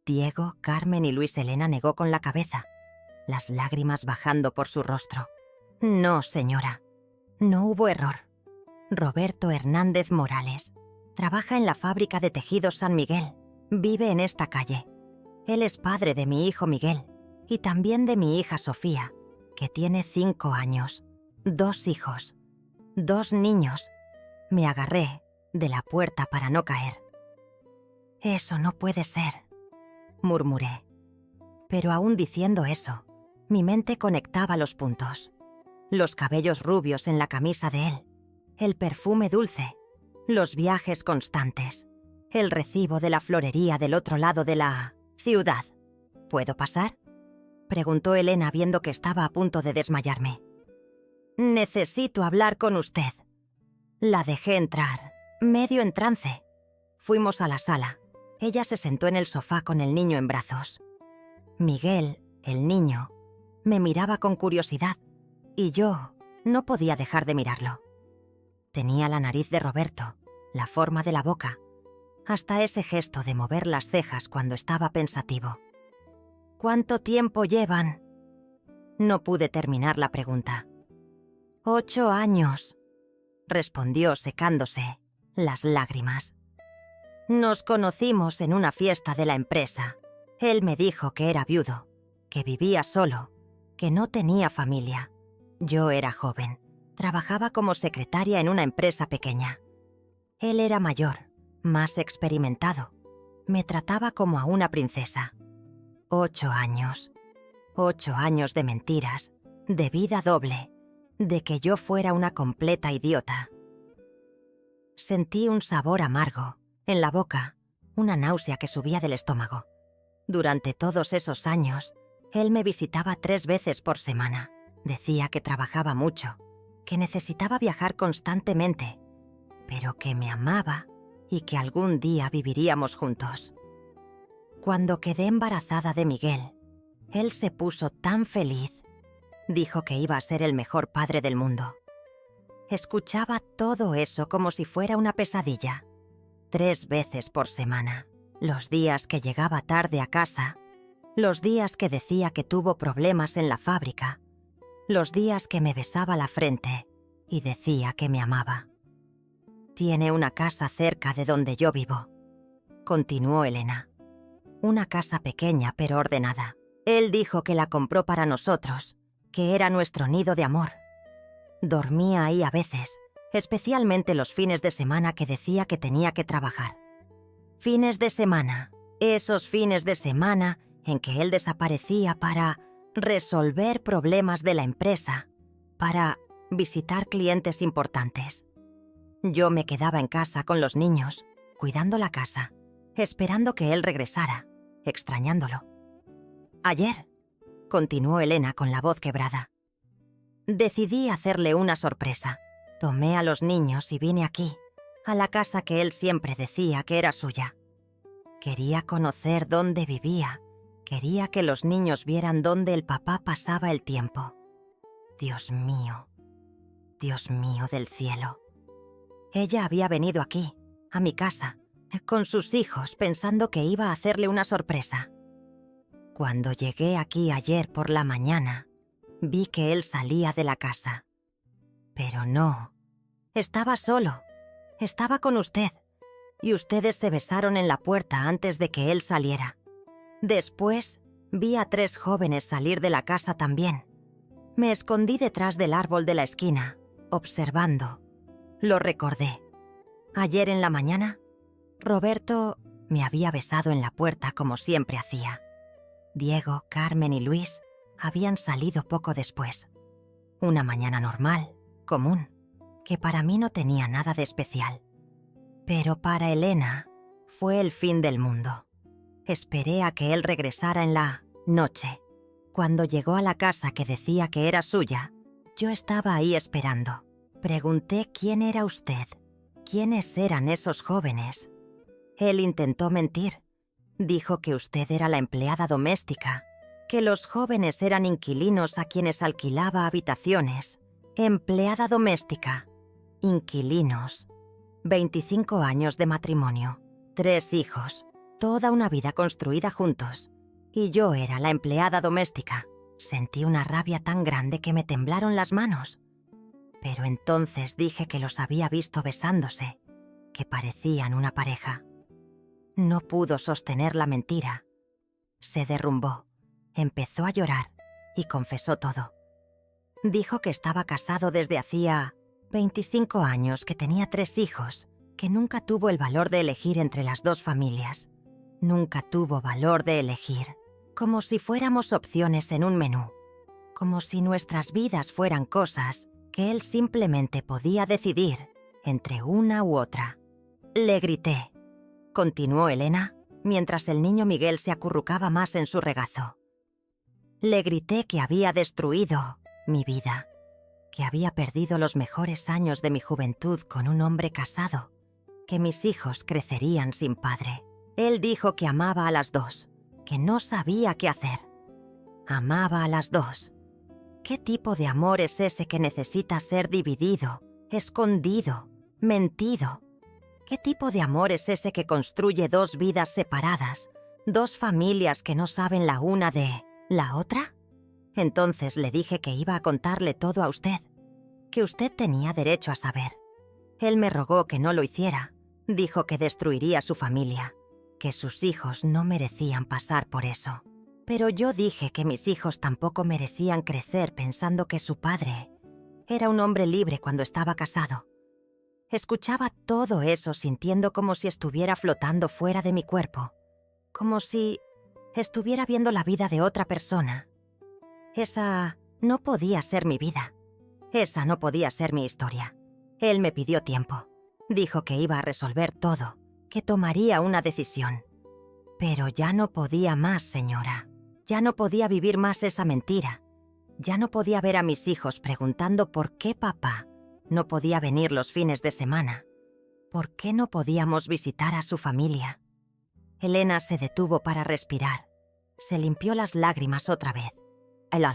Speaker 1: Diego, Carmen y Luis Elena negó con la cabeza, las lágrimas bajando por su rostro. No, señora, no hubo error. Roberto Hernández Morales trabaja en la fábrica de tejidos San Miguel. Vive en esta calle. Él es padre de mi hijo Miguel y también de mi hija Sofía, que tiene 5 años. 2 hijos. 2 niños. Me agarré de la puerta para no caer. Eso no puede ser, murmuré. Pero aún diciendo eso, mi mente conectaba los puntos. Los cabellos rubios en la camisa de él, el perfume dulce, los viajes constantes, el recibo de la florería del otro lado de la ciudad. ¿Puedo pasar?, preguntó Elena viendo que estaba a punto de desmayarme. Necesito hablar con usted. La dejé entrar, medio en trance. Fuimos a la sala. Ella se sentó en el sofá con el niño en brazos. Miguel, el niño, me miraba con curiosidad y yo no podía dejar de mirarlo. Tenía la nariz de Roberto, la forma de la boca, hasta ese gesto de mover las cejas cuando estaba pensativo. ¿Cuánto tiempo llevan? No pude terminar la pregunta. 8 años, respondió secándose las lágrimas. Nos conocimos en una fiesta de la empresa. Él me dijo que era viudo, que vivía solo, que no tenía familia. Yo era joven, trabajaba como secretaria en una empresa pequeña. Él era mayor, más experimentado. Me trataba como a una princesa. 8 años. 8 años de mentiras, de vida doble, de que yo fuera una completa idiota. Sentí un sabor amargo en la boca, una náusea que subía del estómago. Durante todos esos años, él me visitaba 3 veces por semana. Decía que trabajaba mucho, que necesitaba viajar constantemente, pero que me amaba y que algún día viviríamos juntos. Cuando quedé embarazada de Miguel, él se puso tan feliz. Dijo que iba a ser el mejor padre del mundo. Escuchaba todo eso como si fuera una pesadilla. 3 veces por semana. Los días que llegaba tarde a casa, los días que decía que tuvo problemas en la fábrica, los días que me besaba la frente y decía que me amaba. Tiene una casa cerca de donde yo vivo, continuó Elena. Una casa pequeña pero ordenada. Él dijo que la compró para nosotros, que era nuestro nido de amor. Dormía ahí a veces, especialmente los fines de semana que decía que tenía que trabajar. Fines de semana, esos fines de semana en que él desaparecía para resolver problemas de la empresa, para visitar clientes importantes. Yo me quedaba en casa con los niños, cuidando la casa, esperando que él regresara, extrañándolo. Ayer, continuó Elena con la voz quebrada, decidí hacerle una sorpresa. Tomé a los niños y vine aquí, a la casa que él siempre decía que era suya. Quería conocer dónde vivía. Quería que los niños vieran dónde el papá pasaba el tiempo. Dios mío del cielo. Ella había venido aquí, a mi casa, con sus hijos, pensando que iba a hacerle una sorpresa. Cuando llegué aquí ayer por la mañana, vi que él salía de la casa. Pero no, estaba solo, estaba con usted, y ustedes se besaron en la puerta antes de que él saliera. Después, vi a 3 jóvenes salir de la casa también. Me escondí detrás del árbol de la esquina, observando. Lo recordé. Ayer en la mañana, Roberto Me había besado en la puerta como siempre hacía. Diego, Carmen y Luis habían salido poco después. Una mañana normal, común, que para mí no tenía nada de especial. Pero para Elena fue el fin del mundo. Esperé a que él regresara en la noche. Cuando llegó a la casa que decía que era suya, yo estaba ahí esperando. Pregunté quién era usted, quiénes eran esos jóvenes. Él intentó mentir. Dijo que usted era la empleada doméstica, que los jóvenes eran inquilinos a quienes alquilaba habitaciones. Empleada doméstica, inquilinos, 25 años de matrimonio, 3 hijos, toda una vida construida juntos. Y yo era la empleada doméstica. Sentí una rabia tan grande que me temblaron las manos. Pero entonces dije que los había visto besándose, que parecían una pareja. No pudo sostener la mentira. Se derrumbó, empezó a llorar y confesó todo. Dijo que estaba casado desde hacía 25 años, que tenía 3 hijos, que nunca tuvo el valor de elegir entre las 2 familias. Nunca tuvo valor de elegir, como si fuéramos opciones en un menú, como si nuestras vidas fueran cosas que él simplemente podía decidir entre una u otra. Le grité, continuó Elena, mientras el niño Miguel se acurrucaba más en su regazo. Le grité que había destruido mi vida, que había perdido los mejores años de mi juventud con un hombre casado, que mis hijos crecerían sin padre. Él dijo que amaba a las 2, que no sabía qué hacer. Amaba a las 2. ¿Qué tipo de amor es ese que necesita ser dividido, escondido, mentido? ¿Qué tipo de amor es ese que construye 2 vidas separadas, 2 familias que no saben la una de la otra? Entonces le dije que iba a contarle todo a usted, que usted tenía derecho a saber. Él me rogó que no lo hiciera. Dijo que destruiría su familia, que sus hijos no merecían pasar por eso. Pero yo dije que mis hijos tampoco merecían crecer pensando que su padre era un hombre libre cuando estaba casado. Escuchaba todo eso sintiendo como si estuviera flotando fuera de mi cuerpo, como si estuviera viendo la vida de otra persona. Esa no podía ser mi vida. Esa no podía ser mi historia. Él me pidió tiempo. Dijo que iba a resolver todo, que tomaría una decisión. Pero ya no podía más, señora. Ya no podía vivir más esa mentira. Ya no podía ver a mis hijos preguntando por qué papá no podía venir los fines de semana. ¿Por qué no podíamos visitar a su familia? Elena se detuvo para respirar. Se limpió las lágrimas otra vez. El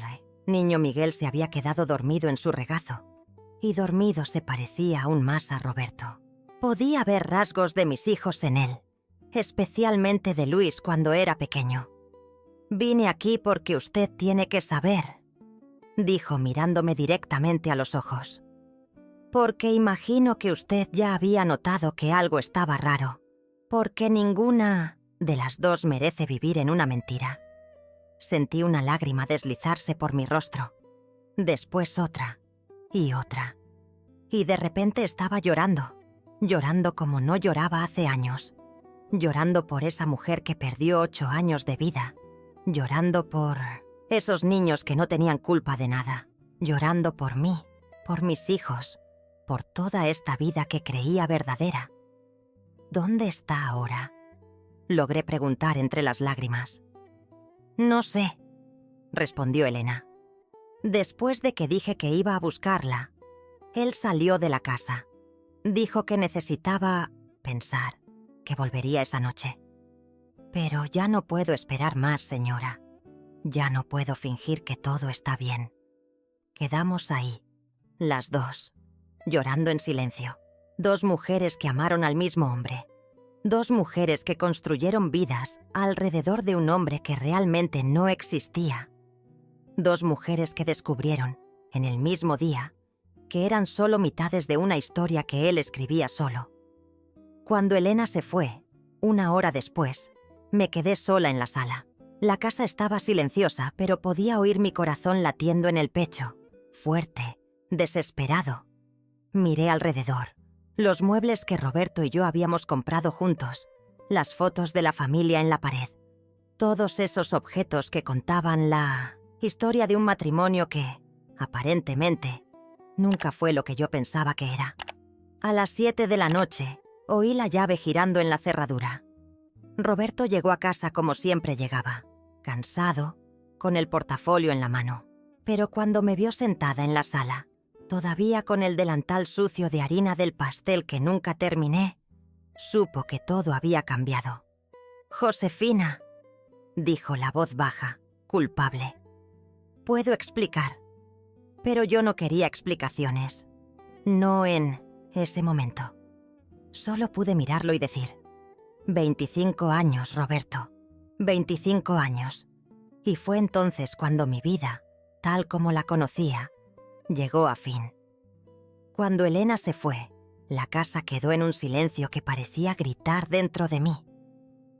Speaker 1: niño Miguel se había quedado dormido en su regazo. Y dormido se parecía aún más a Roberto. Podía ver rasgos de mis hijos en él, especialmente de Luis cuando era pequeño. Vine aquí porque usted tiene que saber, dijo mirándome directamente a los ojos. Porque imagino que usted ya había notado que algo estaba raro, porque ninguna de las 2 merece vivir en una mentira. Sentí una lágrima deslizarse por mi rostro, después otra y otra, y de repente estaba llorando como no lloraba hace años, llorando por esa mujer que perdió 8 años de vida, llorando por esos niños que no tenían culpa de nada, llorando por mí, por mis hijos, por toda esta vida que creía verdadera. ¿Dónde está ahora?, logré preguntar entre las lágrimas. No sé, respondió Elena. Después de que dije que iba a buscarla, él salió de la casa. Dijo que necesitaba pensar, que volvería esa noche. Pero ya no puedo esperar más, señora. Ya no puedo fingir que todo está bien. Quedamos ahí, las 2, llorando en silencio. 2 mujeres que amaron al mismo hombre. 2 mujeres que construyeron vidas alrededor de un hombre que realmente no existía. 2 mujeres que descubrieron, en el mismo día, que eran solo mitades de una historia que él escribía solo. Cuando Elena se fue, 1 hora después, me quedé sola en la sala. La casa estaba silenciosa, pero podía oír mi corazón latiendo en el pecho, fuerte, desesperado. Miré alrededor. Los muebles que Roberto y yo habíamos comprado juntos, las fotos de la familia en la pared, todos esos objetos que contaban la historia de un matrimonio que, aparentemente, nunca fue lo que yo pensaba que era. A las 7 de la noche, oí la llave girando en la cerradura. Roberto llegó a casa como siempre llegaba, cansado, con el portafolio en la mano. Pero cuando me vio sentada en la sala, todavía con el delantal sucio de harina del pastel que nunca terminé, supo que todo había cambiado. «Josefina», dijo la voz baja, culpable. «Puedo explicar». Pero yo no quería explicaciones. No en ese momento. Solo pude mirarlo y decir: 25 años, Roberto. 25 años. Y fue entonces cuando mi vida, tal como la conocía, llegó a fin. Cuando Elena se fue, la casa quedó en un silencio que parecía gritar dentro de mí.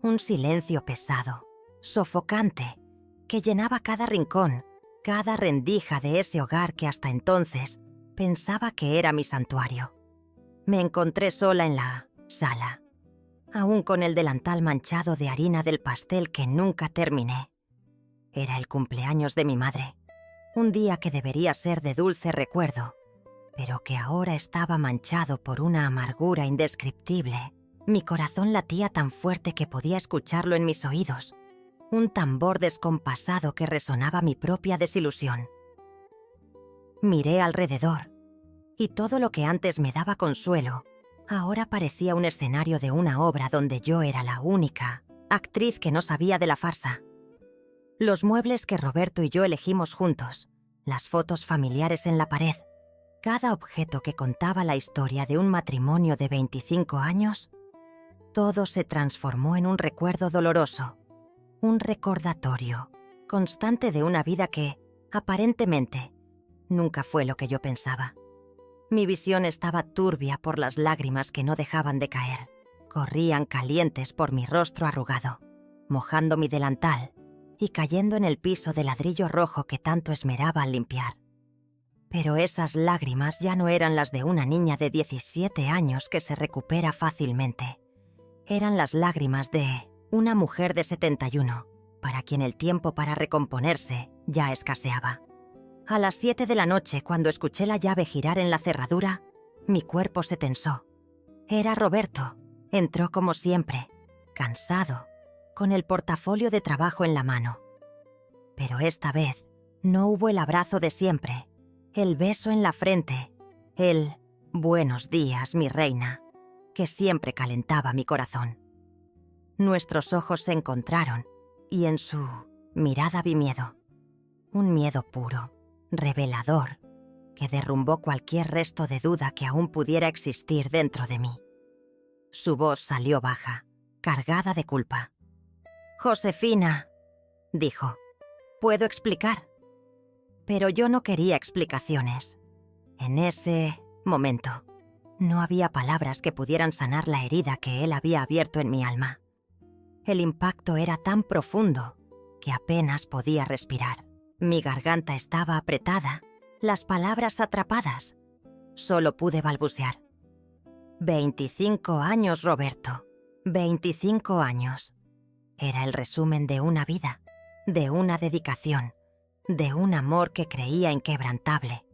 Speaker 1: Un silencio pesado, sofocante, que llenaba cada rincón, cada rendija de ese hogar que hasta entonces pensaba que era mi santuario. Me encontré sola en la sala, aún con el delantal manchado de harina del pastel que nunca terminé. Era el cumpleaños de mi madre, un día que debería ser de dulce recuerdo, pero que ahora estaba manchado por una amargura indescriptible. Mi corazón latía tan fuerte que podía escucharlo en mis oídos, un tambor descompasado que resonaba mi propia desilusión. Miré alrededor, y todo lo que antes me daba consuelo, ahora parecía un escenario de una obra donde yo era la única actriz que no sabía de la farsa. Los muebles que Roberto y yo elegimos juntos, las fotos familiares en la pared, cada objeto que contaba la historia de un matrimonio de 25 años, todo se transformó en un recuerdo doloroso, un recordatorio constante de una vida que, aparentemente, nunca fue lo que yo pensaba. Mi visión estaba turbia por las lágrimas que no dejaban de caer. Corrían calientes por mi rostro arrugado, mojando mi delantal y cayendo en el piso de ladrillo rojo que tanto esmeraba al limpiar. Pero esas lágrimas ya no eran las de una niña de 17 años que se recupera fácilmente. Eran las lágrimas de una mujer de 71, para quien el tiempo para recomponerse ya escaseaba. A las 7 de la noche, cuando escuché la llave girar en la cerradura, mi cuerpo se tensó. Era Roberto. Entró como siempre, cansado, con el portafolio de trabajo en la mano. Pero esta vez no hubo el abrazo de siempre, el beso en la frente, el «buenos días, mi reina», que siempre calentaba mi corazón. Nuestros ojos se encontraron y en su mirada vi miedo. Un miedo puro, revelador, que derrumbó cualquier resto de duda que aún pudiera existir dentro de mí. Su voz salió baja, cargada de culpa. «Josefina», dijo, «puedo explicar». Pero yo no quería explicaciones. En ese momento, no había palabras que pudieran sanar la herida que él había abierto en mi alma. El impacto era tan profundo que apenas podía respirar. Mi garganta estaba apretada, las palabras atrapadas. Solo pude balbucear. 25 años, Roberto. 25 años. Era el resumen de una vida, de una dedicación, de un amor que creía inquebrantable.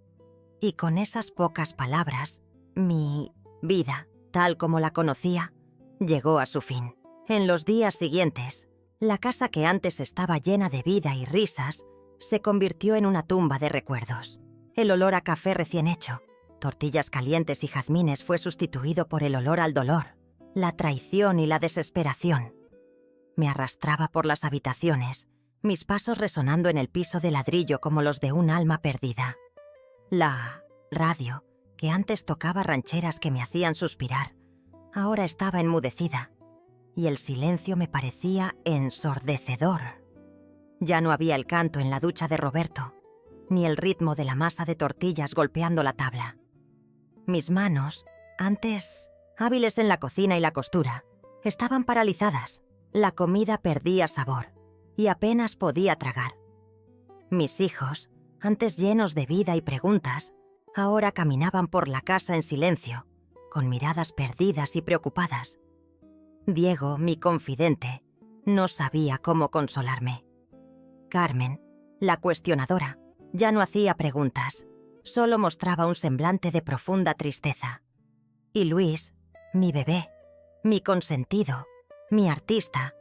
Speaker 1: Y con esas pocas palabras, mi vida, tal como la conocía, llegó a su fin. En los días siguientes, la casa que antes estaba llena de vida y risas se convirtió en una tumba de recuerdos. El olor a café recién hecho, tortillas calientes y jazmines fue sustituido por el olor al dolor, la traición y la desesperación. Me arrastraba por las habitaciones, mis pasos resonando en el piso de ladrillo como los de un alma perdida. La radio, que antes tocaba rancheras que me hacían suspirar, ahora estaba enmudecida, y el silencio me parecía ensordecedor. Ya no había el canto en la ducha de Roberto, ni el ritmo de la masa de tortillas golpeando la tabla. Mis manos, antes hábiles en la cocina y la costura, estaban paralizadas. La comida perdía sabor, y apenas podía tragar. Mis hijos, antes llenos de vida y preguntas, ahora caminaban por la casa en silencio, con miradas perdidas y preocupadas. Diego, mi confidente, no sabía cómo consolarme. Carmen, la cuestionadora, ya no hacía preguntas, solo mostraba un semblante de profunda tristeza. Y Luis, mi bebé, mi consentido, mi artista,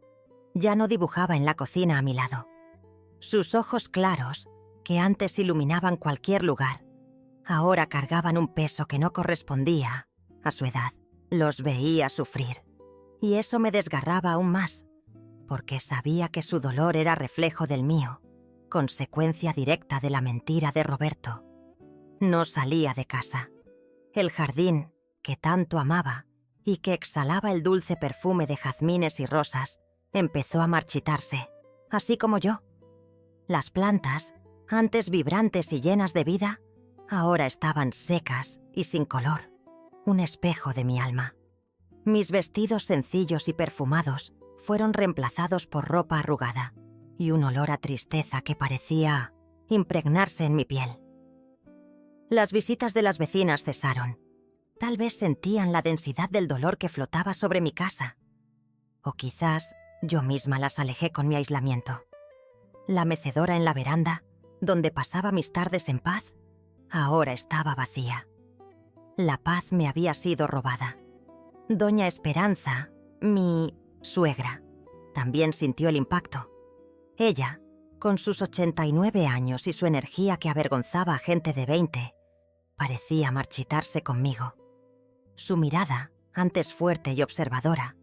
Speaker 1: ya no dibujaba en la cocina a mi lado. Sus ojos claros, que antes iluminaban cualquier lugar, ahora cargaban un peso que no correspondía a su edad. Los veía sufrir, y eso me desgarraba aún más, porque sabía que su dolor era reflejo del mío, consecuencia directa de la mentira de Roberto. No salía de casa. El jardín, que tanto amaba y que exhalaba el dulce perfume de jazmines y rosas, empezó a marchitarse, así como yo. Las plantas, antes vibrantes y llenas de vida, ahora estaban secas y sin color, un espejo de mi alma. Mis vestidos sencillos y perfumados fueron reemplazados por ropa arrugada y un olor a tristeza que parecía impregnarse en mi piel. Las visitas de las vecinas cesaron. Tal vez sentían la densidad del dolor que flotaba sobre mi casa. O quizás yo misma las alejé con mi aislamiento. La mecedora en la veranda, donde pasaba mis tardes en paz, ahora estaba vacía. La paz me había sido robada. Doña Esperanza, mi suegra, también sintió el impacto. Ella, con sus 89 años y su energía que avergonzaba a gente de 20, parecía marchitarse conmigo. Su mirada, antes fuerte y observadora,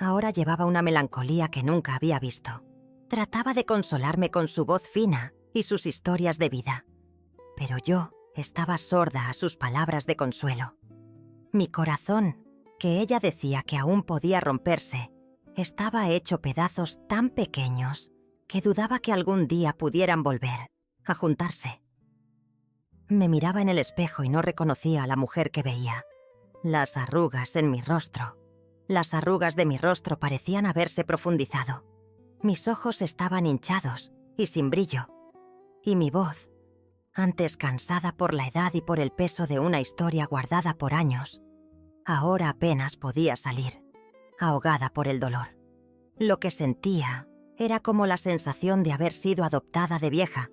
Speaker 1: ahora llevaba una melancolía que nunca había visto. Trataba de consolarme con su voz fina y sus historias de vida, pero yo estaba sorda a sus palabras de consuelo. Mi corazón, que ella decía que aún podía romperse, estaba hecho pedazos tan pequeños que dudaba que algún día pudieran volver a juntarse. Me miraba en el espejo y no reconocía a la mujer que veía. Las arrugas en mi rostro. Las arrugas de mi rostro parecían haberse profundizado. Mis ojos estaban hinchados y sin brillo. Y mi voz, antes cansada por la edad y por el peso de una historia guardada por años, ahora apenas podía salir, ahogada por el dolor. Lo que sentía era como la sensación de haber sido adoptada de vieja.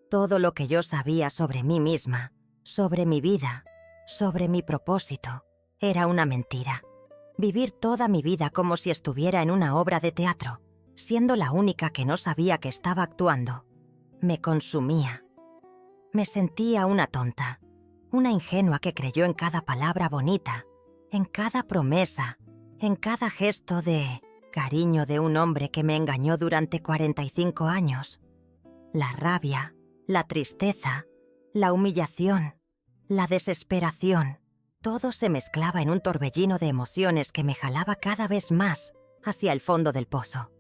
Speaker 1: Todo lo que yo sabía sobre mí misma, sobre mi vida, sobre mi propósito, era una mentira. Vivir toda mi vida como si estuviera en una obra de teatro, siendo la única que no sabía que estaba actuando, me consumía. Me sentía una tonta, una ingenua que creyó en cada palabra bonita, en cada promesa, en cada gesto de cariño de un hombre que me engañó durante 45 años. La rabia, la tristeza, la humillación, la desesperación, todo se mezclaba en un torbellino de emociones que me jalaba cada vez más hacia el fondo del pozo.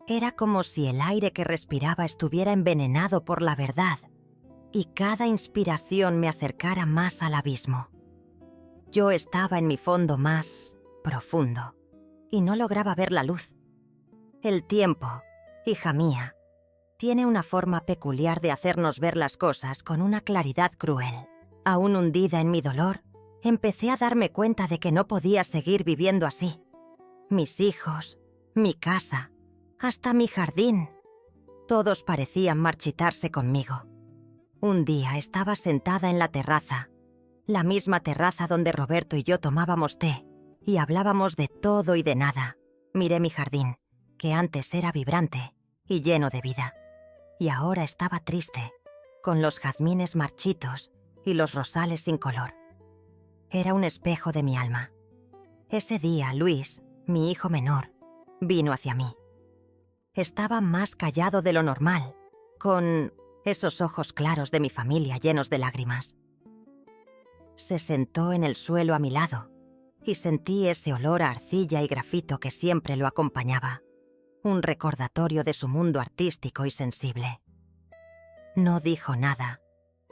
Speaker 1: Era como si el aire que respiraba estuviera envenenado por la verdad y cada inspiración me acercara más al abismo. Yo estaba en mi fondo más profundo y no lograba ver la luz. El tiempo, hija mía, tiene una forma peculiar de hacernos ver las cosas con una claridad cruel. Aún hundida en mi dolor, empecé a darme cuenta de que no podía seguir viviendo así. Mis hijos, mi casa, hasta mi jardín, todos parecían marchitarse conmigo. Un día estaba sentada en la terraza, la misma terraza donde Roberto y yo tomábamos té y hablábamos de todo y de nada. Miré mi jardín, que antes era vibrante y lleno de vida, y ahora estaba triste, con los jazmines marchitos y los rosales sin color. Era un espejo de mi alma. Ese día, Luis, mi hijo menor, vino hacia mí. Estaba más callado de lo normal, con esos ojos claros de mi familia llenos de lágrimas. Se sentó en el suelo a mi lado y sentí ese olor a arcilla y grafito que siempre lo acompañaba, un recordatorio de su mundo artístico y sensible. No dijo nada,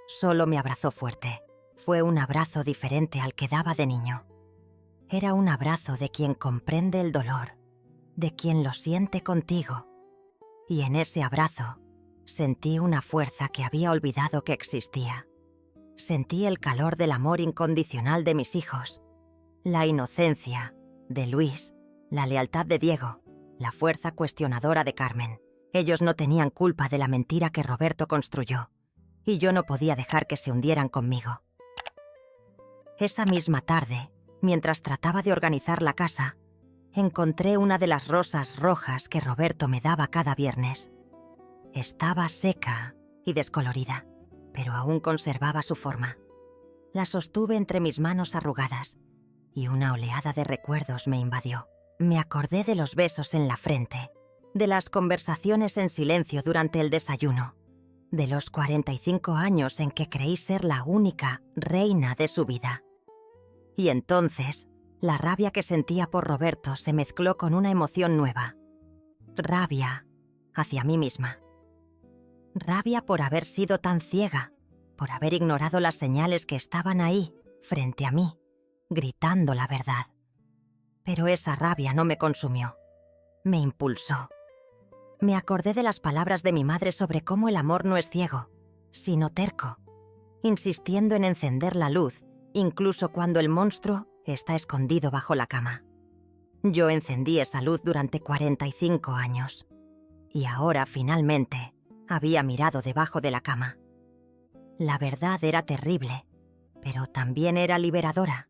Speaker 1: solo me abrazó fuerte. Fue un abrazo diferente al que daba de niño. Era un abrazo de quien comprende el dolor, de quien lo siente contigo. Y en ese abrazo sentí una fuerza que había olvidado que existía. Sentí el calor del amor incondicional de mis hijos, la inocencia de Luis la lealtad de Diego, la fuerza cuestionadora de Carmen. Ellos no tenían culpa de la mentira que Roberto construyó, y yo no podía dejar que se hundieran conmigo. Esa misma tarde, mientras trataba de organizar la casa, encontré una de las rosas rojas que Roberto me daba cada viernes. Estaba seca y descolorida, pero aún conservaba su forma. La sostuve entre mis manos arrugadas y una oleada de recuerdos me invadió. Me acordé de los besos en la frente, de las conversaciones en silencio durante el desayuno, de los 45 años en que creí ser la única reina de su vida. Y entonces, la rabia que sentía por Roberto se mezcló con una emoción nueva. Rabia hacia mí misma. Rabia por haber sido tan ciega, por haber ignorado las señales que estaban ahí, frente a mí, gritando la verdad. Pero esa rabia no me consumió, me impulsó. Me acordé de las palabras de mi madre sobre cómo el amor no es ciego, sino terco, insistiendo en encender la luz, incluso cuando el monstruo está escondido bajo la cama. Yo encendí esa luz durante 45 años, y ahora, finalmente, había mirado debajo de la cama. La verdad era terrible, pero también era liberadora.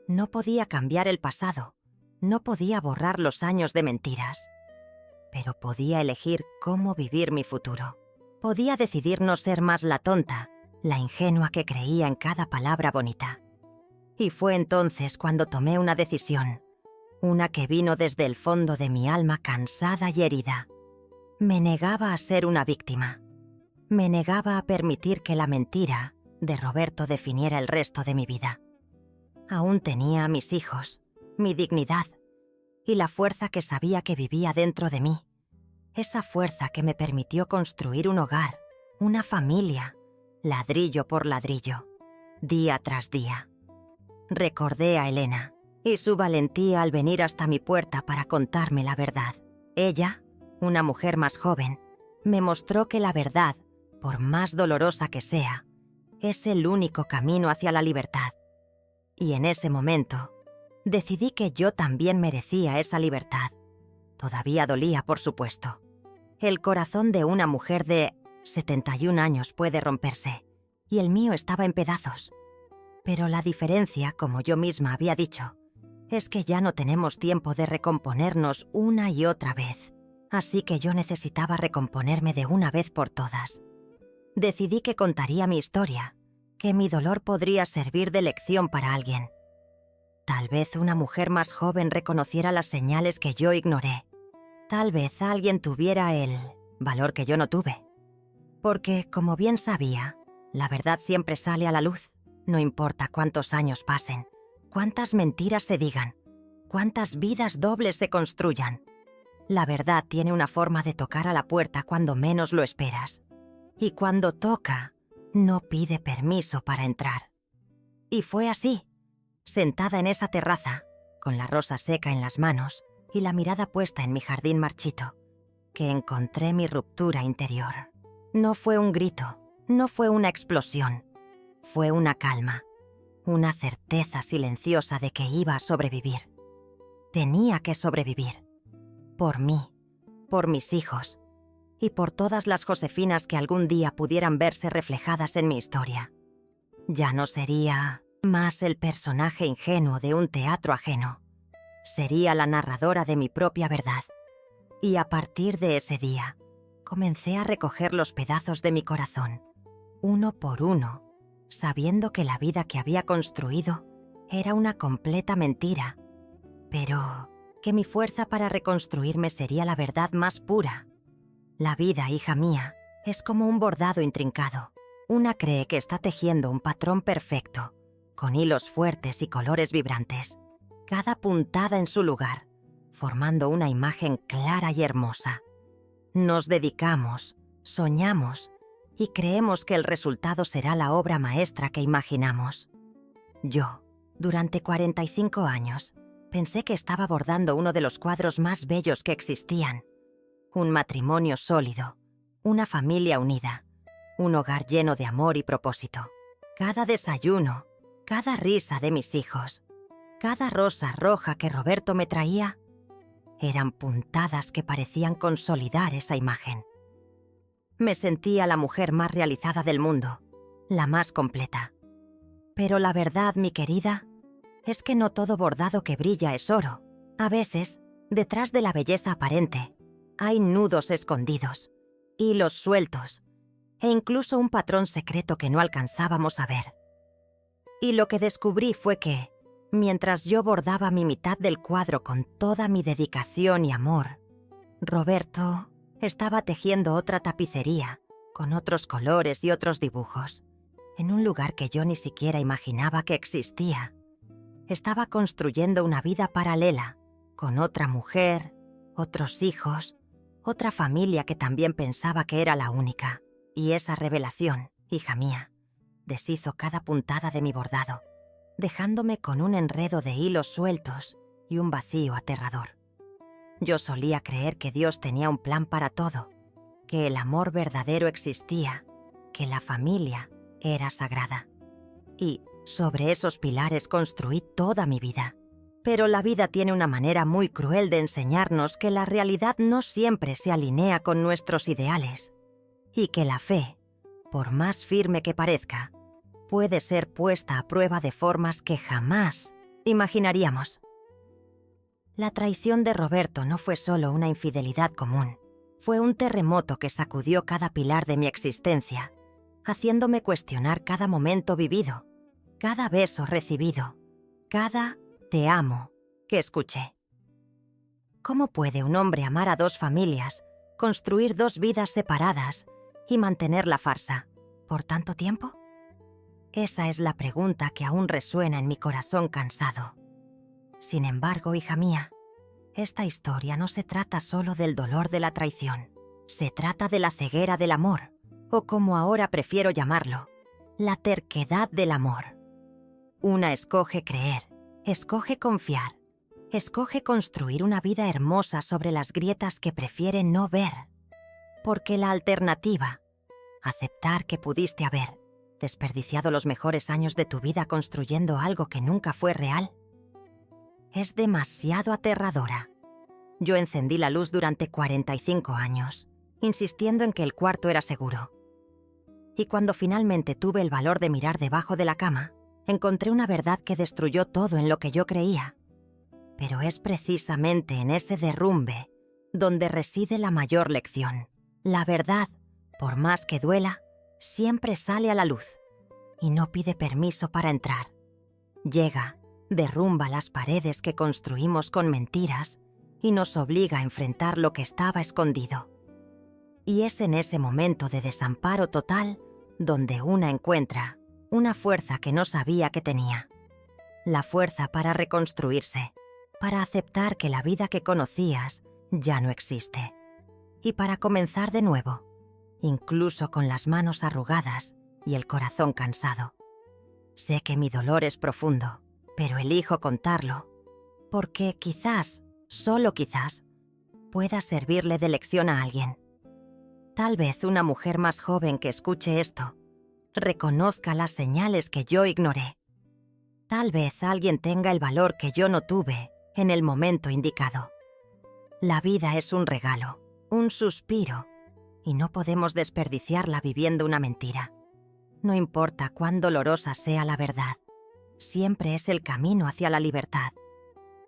Speaker 1: No podía cambiar el pasado, no podía borrar los años de mentiras, pero podía elegir cómo vivir mi futuro. Podía decidir no ser más la tonta, la ingenua que creía en cada palabra bonita. Y fue entonces cuando tomé una decisión, una que vino desde el fondo de mi alma cansada y herida. Me negaba a ser una víctima. Me negaba a permitir que la mentira de Roberto definiera el resto de mi vida. Aún tenía a mis hijos, mi dignidad y la fuerza que sabía que vivía dentro de mí. Esa fuerza que me permitió construir un hogar, una familia, ladrillo por ladrillo, día tras día. Recordé a Elena y su valentía al venir hasta mi puerta para contarme la verdad. Ella, una mujer más joven, me mostró que la verdad, por más dolorosa que sea, es el único camino hacia la libertad. Y en ese momento, decidí que yo también merecía esa libertad. Todavía dolía, por supuesto. El corazón de una mujer de 71 años puede romperse, y el mío estaba en pedazos. Pero la diferencia, como yo misma había dicho, es que ya no tenemos tiempo de recomponernos una y otra vez. Así que yo necesitaba recomponerme de una vez por todas. Decidí que contaría mi historia, que mi dolor podría servir de lección para alguien. Tal vez una mujer más joven reconociera las señales que yo ignoré. Tal vez alguien tuviera el valor que yo no tuve. Porque, como bien sabía, la verdad siempre sale a la luz, no importa cuántos años pasen, cuántas mentiras se digan, cuántas vidas dobles se construyan. La verdad tiene una forma de tocar a la puerta cuando menos lo esperas. Y cuando toca, no pide permiso para entrar. Y fue así, sentada en esa terraza, con la rosa seca en las manos y la mirada puesta en mi jardín marchito, que encontré mi ruptura interior. No fue un grito, no fue una explosión, fue una calma, una certeza silenciosa de que iba a sobrevivir. Tenía que sobrevivir. Por mí, por mis hijos y por todas las Josefinas que algún día pudieran verse reflejadas en mi historia. Ya no sería más el personaje ingenuo de un teatro ajeno. Sería la narradora de mi propia verdad. Y a partir de ese día, comencé a recoger los pedazos de mi corazón, uno por uno, sabiendo que la vida que había construido era una completa mentira, pero que mi fuerza para reconstruirme sería la verdad más pura. La vida, hija mía, es como un bordado intrincado. Una cree que está tejiendo un patrón perfecto, con hilos fuertes y colores vibrantes, cada puntada en su lugar, formando una imagen clara y hermosa. Nos dedicamos, soñamos y creemos que el resultado será la obra maestra que imaginamos. Yo, durante 45 años, pensé que estaba bordando uno de los cuadros más bellos que existían. Un matrimonio sólido, una familia unida, un hogar lleno de amor y propósito. Cada desayuno, cada risa de mis hijos, cada rosa roja que Roberto me traía, eran puntadas que parecían consolidar esa imagen. Me sentía la mujer más realizada del mundo, la más completa. Pero la verdad, mi querida, es que no todo bordado que brilla es oro. A veces, detrás de la belleza aparente, hay nudos escondidos, hilos sueltos e incluso un patrón secreto que no alcanzábamos a ver. Y lo que descubrí fue que, mientras yo bordaba mi mitad del cuadro con toda mi dedicación y amor, Roberto estaba tejiendo otra tapicería, con otros colores y otros dibujos, en un lugar que yo ni siquiera imaginaba que existía. Estaba construyendo una vida paralela, con otra mujer, otros hijos, otra familia que también pensaba que era la única. Y esa revelación, hija mía, deshizo cada puntada de mi bordado, dejándome con un enredo de hilos sueltos y un vacío aterrador. Yo solía creer que Dios tenía un plan para todo, que el amor verdadero existía, que la familia era sagrada. Y sobre esos pilares construí toda mi vida. Pero la vida tiene una manera muy cruel de enseñarnos que la realidad no siempre se alinea con nuestros ideales y que la fe, por más firme que parezca, puede ser puesta a prueba de formas que jamás imaginaríamos. La traición de Roberto no fue solo una infidelidad común, fue un terremoto que sacudió cada pilar de mi existencia, haciéndome cuestionar cada momento vivido, cada beso recibido, cada «te amo» que escuché. ¿Cómo puede un hombre amar a dos familias, construir dos vidas separadas y mantener la farsa por tanto tiempo? Esa es la pregunta que aún resuena en mi corazón cansado. Sin embargo, hija mía, esta historia no se trata solo del dolor de la traición. Se trata de la ceguera del amor, o como ahora prefiero llamarlo, la terquedad del amor. Una escoge creer, escoge confiar, escoge construir una vida hermosa sobre las grietas que prefiere no ver. Porque la alternativa, aceptar que pudiste haber desperdiciado los mejores años de tu vida construyendo algo que nunca fue real, es demasiado aterradora. Yo encendí la luz durante 45 años, insistiendo en que el cuarto era seguro. Y cuando finalmente tuve el valor de mirar debajo de la cama, encontré una verdad que destruyó todo en lo que yo creía. Pero es precisamente en ese derrumbe donde reside la mayor lección. La verdad, por más que duela, siempre sale a la luz y no pide permiso para entrar. Llega, derrumba las paredes que construimos con mentiras y nos obliga a enfrentar lo que estaba escondido. Y es en ese momento de desamparo total donde una encuentra una fuerza que no sabía que tenía. La fuerza para reconstruirse, para aceptar que la vida que conocías ya no existe. Y para comenzar de nuevo, incluso con las manos arrugadas y el corazón cansado. Sé que mi dolor es profundo, pero elijo contarlo, porque quizás, solo quizás, pueda servirle de lección a alguien. Tal vez una mujer más joven que escuche esto reconozca las señales que yo ignoré. Tal vez alguien tenga el valor que yo no tuve en el momento indicado. La vida es un regalo, un suspiro, y no podemos desperdiciarla viviendo una mentira. No importa cuán dolorosa sea la verdad, siempre es el camino hacia la libertad.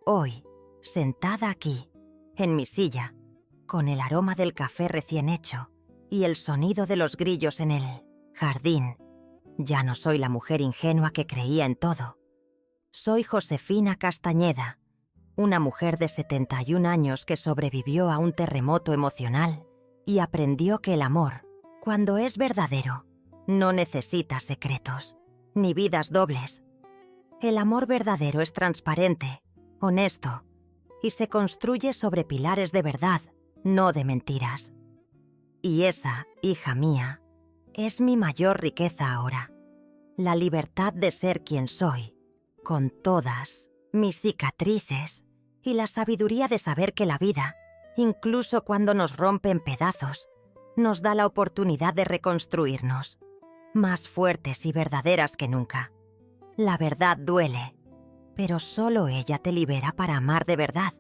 Speaker 1: Hoy, sentada aquí, en mi silla, con el aroma del café recién hecho y el sonido de los grillos en el jardín, ya no soy la mujer ingenua que creía en todo. Soy Josefina Castañeda, una mujer de 71 años que sobrevivió a un terremoto emocional y aprendió que el amor, cuando es verdadero, no necesita secretos, ni vidas dobles. El amor verdadero es transparente, honesto, y se construye sobre pilares de verdad, no de mentiras. Y esa, hija mía, es mi mayor riqueza ahora. La libertad de ser quien soy, con todas mis cicatrices, y la sabiduría de saber que la vida, incluso cuando nos rompe en pedazos, nos da la oportunidad de reconstruirnos, más fuertes y verdaderas que nunca. La verdad duele, pero solo ella te libera para amar de verdad.